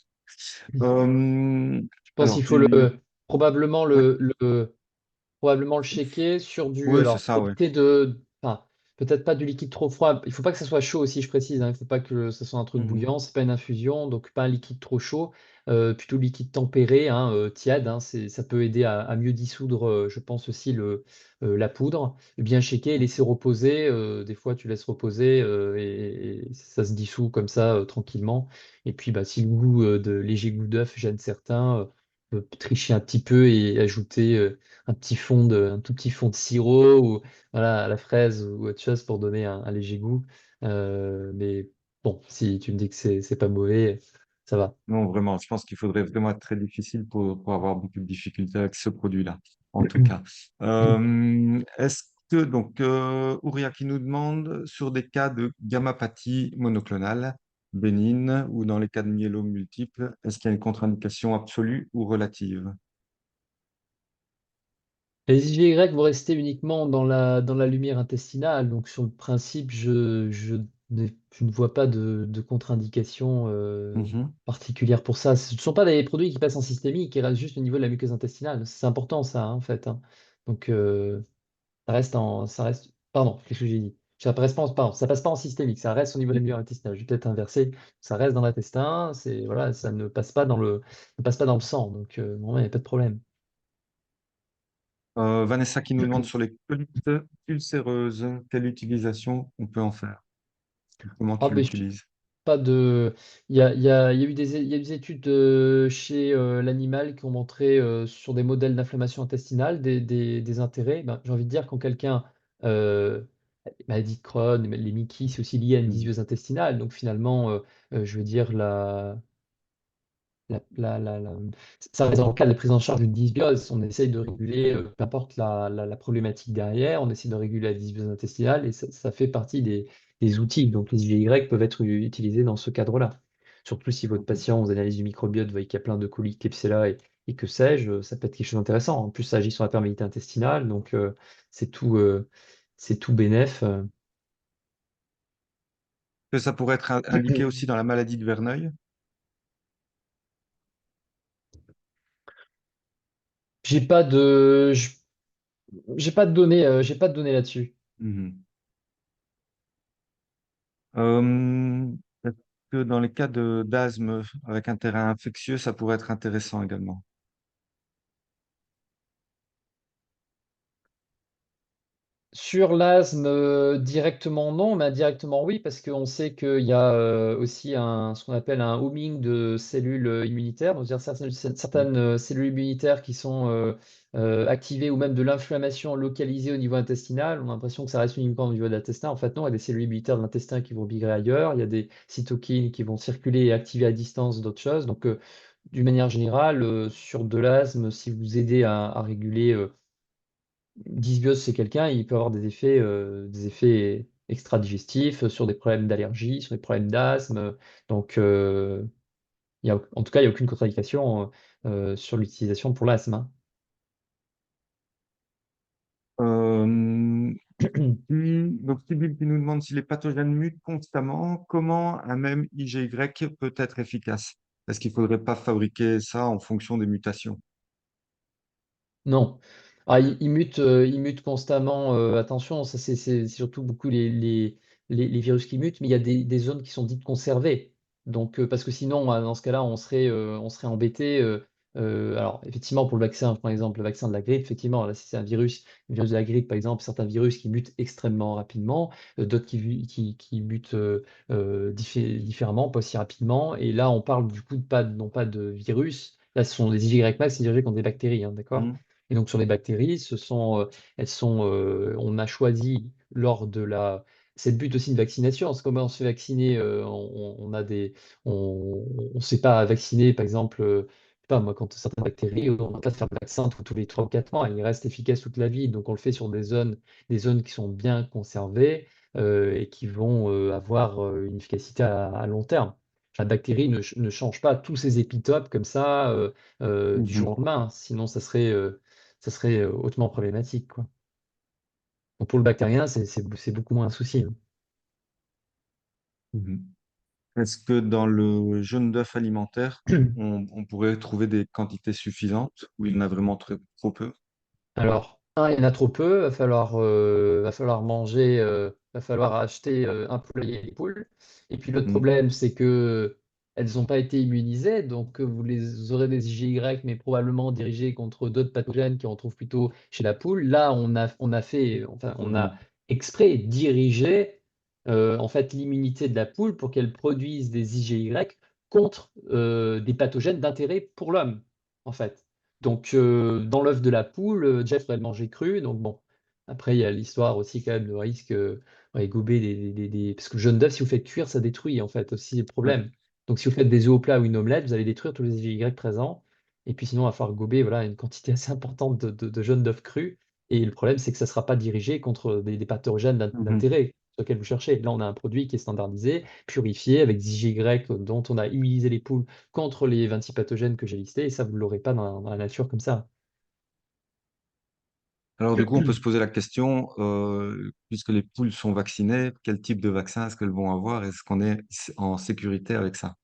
Euh, Je pense alors, qu'il faut probablement oui, probablement le shaker sur du. oui, c'est Alors, faut ça, oui. éviter enfin, peut-être pas du liquide trop froid. Il faut pas que ça soit chaud aussi, je précise, hein. Il faut pas que ça soit un truc Mhm. bouillant. C'est pas une infusion, donc pas un liquide trop chaud. Plutôt liquide tempéré, hein, tiède, hein. Ça peut aider à mieux dissoudre, je pense aussi la poudre. Et bien shaker et laisser reposer. Des fois, tu laisses reposer et ça se dissout comme ça tranquillement. Et puis, bah, si le goût de léger goût d'œuf gêne certains, tricher un petit peu et ajouter un tout petit fond de sirop ou voilà, à la fraise ou autre chose pour donner un léger goût. Mais bon, si tu me dis que c'est pas mauvais, ça va. Non, vraiment, je pense qu'il faudrait vraiment être très difficile pour avoir beaucoup de difficultés avec ce produit-là, en tout cas. Est-ce que, donc, Ouria qui nous demande, sur des cas de gammapathie monoclonale bénigne ou dans les cas de myélome multiple, est-ce qu'il y a une contre-indication absolue ou relative? Les IgY vont rester uniquement dans la lumière intestinale, donc sur le principe, je ne vois pas de contre-indication Mhm. particulière pour ça. Ce ne sont pas des produits qui passent en systémique, qui restent juste au niveau de la muqueuse intestinale. C'est important ça, hein, en fait, hein. Donc, ça reste, pardon, qu'est-ce que j'ai dit? Ça passe pas pardon, ça passe pas en systémique, ça reste au niveau de la muqueuse intestinale. Je vais peut-être inverser, ça reste dans l'intestin, voilà, ça ne passe pas dans le sang, donc non, il n'y a pas de problème. Vanessa qui nous demande sur les colites ulcéreuses, quelle utilisation on peut en faire? Comment Ah, tu ben, l'utilises? pas de. Il y a eu il y a eu des études chez l'animal qui ont montré sur des modèles d'inflammation intestinale des intérêts. Ben, j'ai envie de dire, quand quelqu'un. Euh, Maladie de Crohn, les Mickey, c'est aussi lié à une Mhm. dysbiose intestinale. Donc finalement, je veux dire, ça reste dans le cadre de prise en charge d'une dysbiose. On essaye de réguler, peu importe la problématique derrière, on essaie de réguler la dysbiose intestinale et ça fait partie des outils. Donc les IGY peuvent être utilisés dans ce cadre-là. Surtout si votre Mhm. patient, aux analyses du microbiote, voit qu'il y a plein de coliques, Klebsiella et que sais-je, ça peut être quelque chose d'intéressant. En plus, ça agit sur la perméabilité intestinale, donc c'est tout bénef. Que ça pourrait être indiqué aussi dans la maladie de Verneuil? J'ai pas de, j'ai pas de données là-dessus. Mhm. Euh, Est-ce que dans les cas d'asthme avec un terrain infectieux, ça pourrait être intéressant également? Sur l'asthme, directement non, mais indirectement oui, parce qu'on sait qu'il y a aussi ce qu'on appelle un homing de cellules immunitaires, donc c'est-à-dire certaines cellules immunitaires qui sont activées ou même de l'inflammation localisée au niveau intestinal. On a l'impression que ça reste uniquement au niveau de l'intestin. En fait, non, il y a des cellules immunitaires de l'intestin qui vont migrer ailleurs, il y a des cytokines qui vont circuler et activer à distance d'autres choses. Donc, d'une manière générale, sur de l'asthme, si vous aidez à réguler. Dysbiose chez quelqu'un, il peut avoir des effets extra-digestifs sur des problèmes d'allergie, sur des problèmes d'asthme. Donc, en tout cas, il n'y a aucune contre-indication sur l'utilisation pour l'asthme, hein. Euh, donc, Sybille qui nous demande si les pathogènes mutent constamment, comment un même IgY peut être efficace? Est-ce qu'il ne faudrait pas fabriquer ça en fonction des mutations? Non. Ah, il mute constamment. Attention, ça c'est surtout beaucoup les virus qui mutent, mais il y a des zones qui sont dites conservées. Donc, parce que sinon, dans ce cas-là, on serait embêté. Alors, effectivement, pour le vaccin, par exemple, le vaccin de la grippe, effectivement, là, si c'est un virus de la grippe, par exemple, certains virus qui mutent extrêmement rapidement, d'autres qui mutent différemment, pas aussi rapidement. Et là, on parle du coup non pas de virus. Là, ce sont des IgY max, c'est dirigé contre des bactéries, hein, d'accord? Mhm. Et donc sur les bactéries, on a choisi lors de la, c'est le but aussi de vaccination. C'est comment on se fait vacciner, on a on sait pas vacciner, par exemple, je sais pas moi, quand certaines bactéries, on ne va pas faire le vaccin tous les 3 ou 4 mois, il reste efficace toute la vie. Donc on le fait sur des zones qui sont bien conservées et qui vont avoir une efficacité à long terme. La bactérie ne change pas tous ses épitopes comme ça du jour Mhm. au lendemain, sinon ça serait hautement problématique, quoi. Donc pour le bactérien, c'est beaucoup moins un souci, hein. Mhm. Est-ce que dans le jaune d'œuf alimentaire, on pourrait trouver des quantités suffisantes ou il y en a vraiment trop peu? Alors, il y en a trop peu, va falloir manger, va falloir acheter un poulailler et des poules. Et puis l'autre Mhm. problème, c'est que elles n'ont pas été immunisées, donc vous les aurez des IgY, mais probablement dirigés contre d'autres pathogènes qu'on trouve plutôt chez la poule. Là, on a fait, enfin, on a Mhm. exprès dirigé en fait l'immunité de la poule pour qu'elle produise des IgY contre des pathogènes d'intérêt pour l'homme, en fait. Donc, dans l'œuf de la poule, déjà, il faudrait le manger cru. Donc, bon, après, il y a l'histoire aussi quand même de risque, ouais, gober parce que le jaune d'œuf, si vous faites cuire, ça détruit en fait aussi le Ouais. problème. Donc, si vous faites des œufs au plat ou une omelette, vous allez détruire tous les IgY présents. Et puis, sinon, il va falloir gober voilà, une quantité assez importante de jaune d'œuf cru. Et le problème, c'est que ça ne sera pas dirigé contre des pathogènes Mhm. d'intérêt sur lesquels vous cherchez. Là, on a un produit qui est standardisé, purifié, avec des IgY dont on a immunisé les poules contre les 26 pathogènes que j'ai listés, et ça, vous ne l'aurez pas dans la nature comme ça. Alors du coup, on peut se poser la question, puisque les poules sont vaccinées, quel type de vaccin est-ce qu'elles vont avoir? Est-ce qu'on est en sécurité avec ça?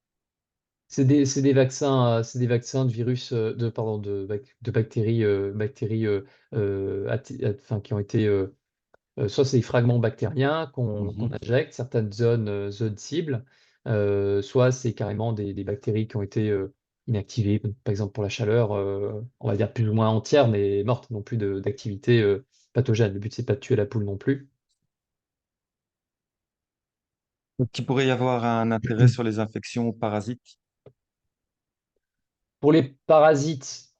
C'est des vaccins de virus, pardon, de bactéries, enfin, qui ont été, soit c'est des fragments bactériens qu'on Mhm. injecte, certaines zones cibles, soit c'est carrément des bactéries qui ont été inactivées, par exemple pour la chaleur, on va dire plus ou moins entière, mais morte, non plus d'activité pathogène. Le but, c'est pas de tuer la poule non plus. Donc, il pourrait y avoir un intérêt sur les infections parasites. Pour les parasites,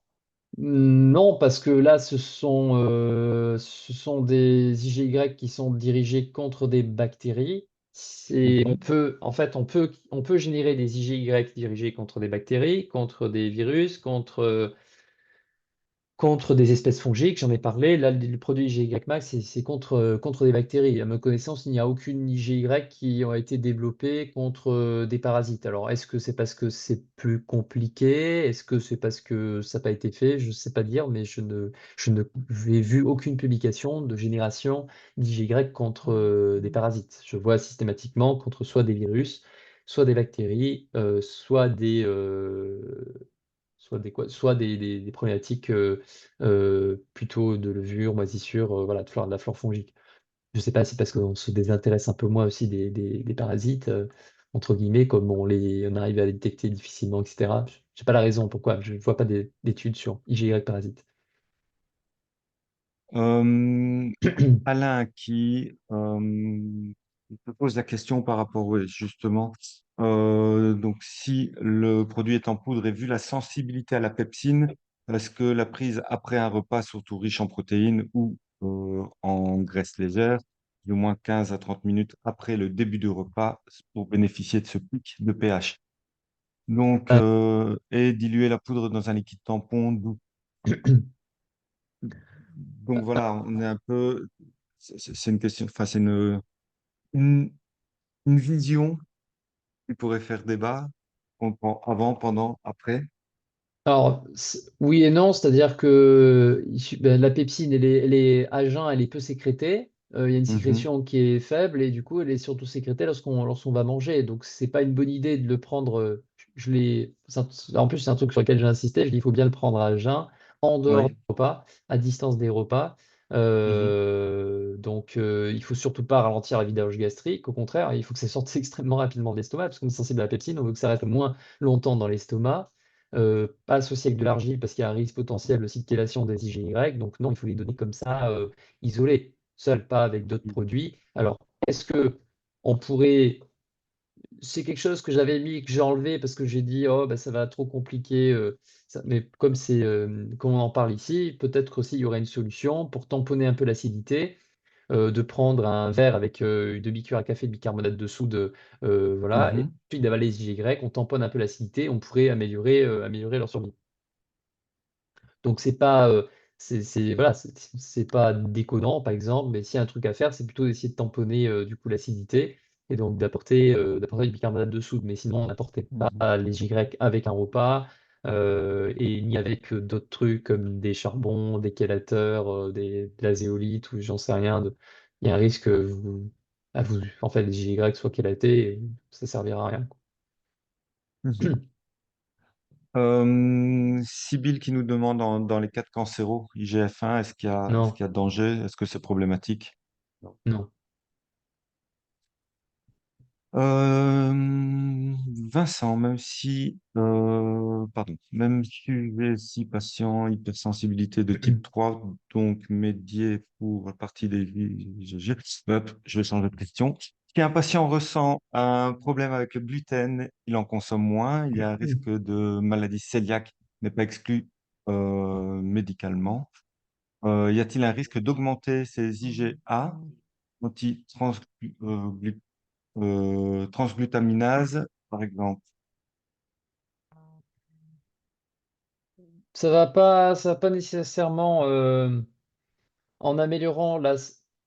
non, parce que là, ce sont des IgY qui sont dirigés contre des bactéries. Mhm. On peut générer des IgY dirigés contre des bactéries, contre des virus, contre des espèces fongiques, j'en ai parlé. Là, le produit IgY Max, c'est contre des bactéries. À ma connaissance, il n'y a aucune IgY qui a été développée contre des parasites. Alors, est-ce que c'est parce que c'est plus compliqué? Est-ce que c'est parce que ça n'a pas été fait? Je ne sais pas dire, mais je ne j'ai vu aucune publication de génération d'IgY contre des parasites. Je vois systématiquement contre soit des virus, soit des bactéries, soit des problématiques plutôt de levure, moisissure, voilà, de la flore fongique. Je ne sais pas, c'est parce qu'on se désintéresse un peu moins aussi des parasites, entre guillemets, comme on arrive à les détecter difficilement, etc. Je n'ai pas la raison pourquoi, je ne vois pas d'études sur IgY parasites. Euh, Alain te pose la question par rapport, oui, justement, donc si le produit est en poudre et vu la sensibilité à la pepsine, est-ce que la prise après un repas, surtout riche en protéines ou en graisses légères, de moins 15 à 30 minutes après le début du repas pour bénéficier de ce pic de pH? Donc, et diluer la poudre dans un liquide tampon doux. Donc voilà, on est un peu, c'est une question, enfin c'est une, une vision qui pourrait faire débat. On prend avant, pendant, après. Alors, oui et non, c'est-à-dire que ben, la pepsine, elle est à jeun, elle est peu sécrétée. Il y a une Mhm, sécrétion qui est faible et du coup, elle est surtout sécrétée lorsqu'on va manger. Donc, c'est pas une bonne idée de le prendre. En plus, c'est un truc sur lequel j'ai insisté. Je dis, il faut bien le prendre à jeun, en dehors des oui. repas, à distance des repas. Mhm, Donc, il faut surtout pas ralentir la vidange gastrique. Au contraire, il faut que ça sorte extrêmement rapidement de l'estomac parce qu'on est sensible à la pepsine. On veut que ça reste moins longtemps dans l'estomac, pas associé avec de l'argile parce qu'il y a un risque potentiel aussi de chélation des IgY. Donc non, il faut les donner comme ça, isolés, seuls, pas avec d'autres produits. Alors, est-ce que on pourrait... C'est quelque chose que j'avais mis, que j'ai enlevé parce que j'ai dit, oh, bah, ça va trop compliquer. Mais comme on en parle ici, peut-être aussi il y aurait une solution pour tamponner un peu l'acidité, de prendre un verre avec 2 cuillères à café de bicarbonate de soude, voilà, et mhm, puis d'avaler les IgY, on tamponne un peu l'acidité, on pourrait améliorer leur survie. Donc c'est pas, voilà, c'est pas déconnant par exemple, mais s'il y a un truc à faire, c'est plutôt d'essayer de tamponner du coup l'acidité et donc d'apporter du bicarbonate de soude. Mais sinon, on n'apportait mhm, pas les Y avec un repas. et il n'y avait que d'autres trucs comme des charbons, des chélateurs, de la zéolite ou j'en sais rien. Il y a un risque que en fait, les GY soient chélatés et ça servira à rien, quoi. Mhm. Sibyl qui nous demande dans les cas de cancéro, IGF-1, est-ce Non, qu'il y a danger? Est-ce que c'est problématique? non. Vincent, même si j'ai 6 patients, hypersensibilité de type 3, donc médié pour la partie des IgG. Hop, je vais changer de question. Si un patient ressent un problème avec le gluten, il en consomme moins, il y a un risque de maladie cœliaque, n'est pas exclu médicalement. Y a-t-il un risque d'augmenter ses IgA, transglutaminase, par exemple? Ça va pas nécessairement. En améliorant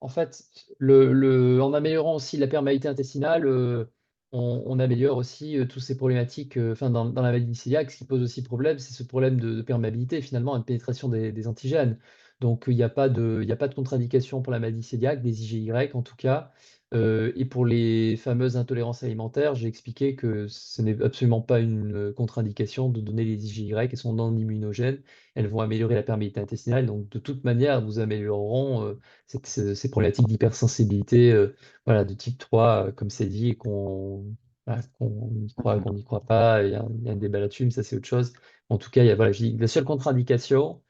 en fait, en améliorant aussi la perméabilité intestinale, on améliore aussi toutes ces problématiques. Enfin, dans la maladie cœliaque, ce qui pose aussi problème, c'est ce problème de perméabilité finalement, et de pénétration des antigènes. Donc, il y a pas de contre-indication pour la maladie cœliaque, des IgY en tout cas. Et pour les fameuses intolérances alimentaires, j'ai expliqué que ce n'est absolument pas une contre-indication de donner les IgY, qui sont non immunogènes. Elles vont améliorer la perméabilité intestinale. Donc, de toute manière, nous améliorerons ces problématiques d'hypersensibilité voilà, de type 3, comme c'est dit, et qu'on y croit, Mhm. qu'on n'y croit pas. Il y a un débat là-dessus, mais ça, c'est autre chose. En tout cas, voilà, je dis, la seule contre-indication,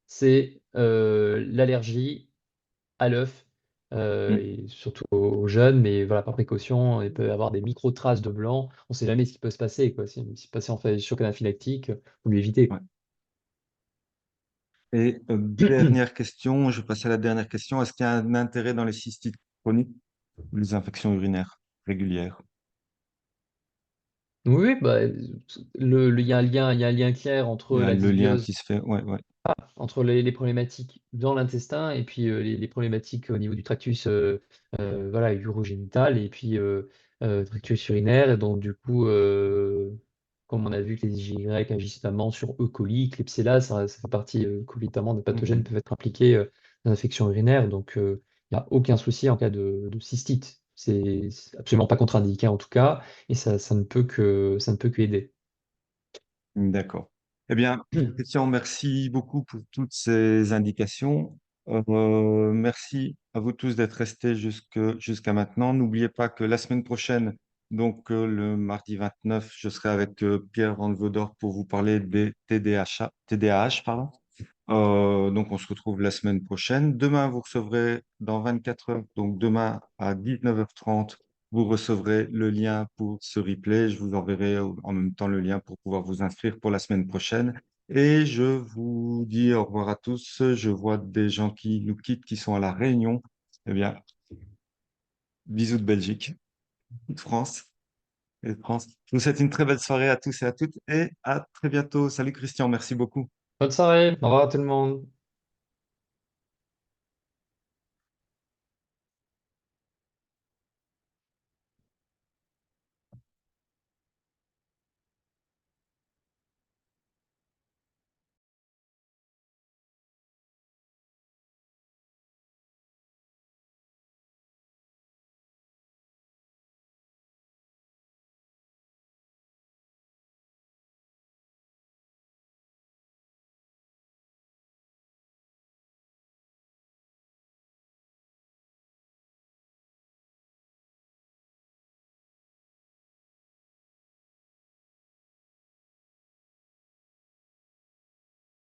c'est l'allergie à l'œuf, Mm. et surtout aux jeunes, mais voilà, par précaution, il peut y avoir des micro-traces de blanc. On ne sait jamais ce qui peut se passer, quoi. Si le patient fait choc anaphylactique, faut lui éviter. Ouais. Et dernière question, je passe à la dernière question. Est-ce qu'il y a un intérêt dans les cystites chroniques ou les infections urinaires régulières? Oui, bah, il y a un lien clair Il y entre a la le lien dysbiose, qui se fait. Ouais, ouais. entre les problématiques dans l'intestin et puis les problématiques au niveau du tractus voilà, urogénital et puis tractus urinaire. Et donc, du coup, comme on a vu que les IgY agissent notamment sur E. coli, Klebsiella, ça fait partie concomitamment des pathogènes Mhm. peuvent être impliqués dans l'infection urinaire. Donc, il n'y a aucun souci en cas de cystite. C'est absolument pas contre-indiqué en tout cas, et ça ne peut que aider. D'accord. Eh bien, Christian, merci beaucoup pour toutes ces indications. Merci à vous tous d'être restés jusqu'à maintenant. N'oubliez pas que la semaine prochaine, donc le mardi 29, je serai avec Pierre Van Vaudor pour vous parler des TDAH, pardon. Donc, on se retrouve la semaine prochaine. Demain, vous recevrez dans 24 heures, donc demain à 19h30, vous recevrez le lien pour ce replay. Je vous enverrai en même temps le lien pour pouvoir vous inscrire pour la semaine prochaine. Et je vous dis au revoir à tous. Je vois des gens qui nous quittent, qui sont à La Réunion. Eh bien, bisous de Belgique, de France et de France. Je vous souhaite une très belle soirée à tous et à toutes et à très bientôt. Salut Christian, merci beaucoup. Bonne soirée, au revoir à tout le monde.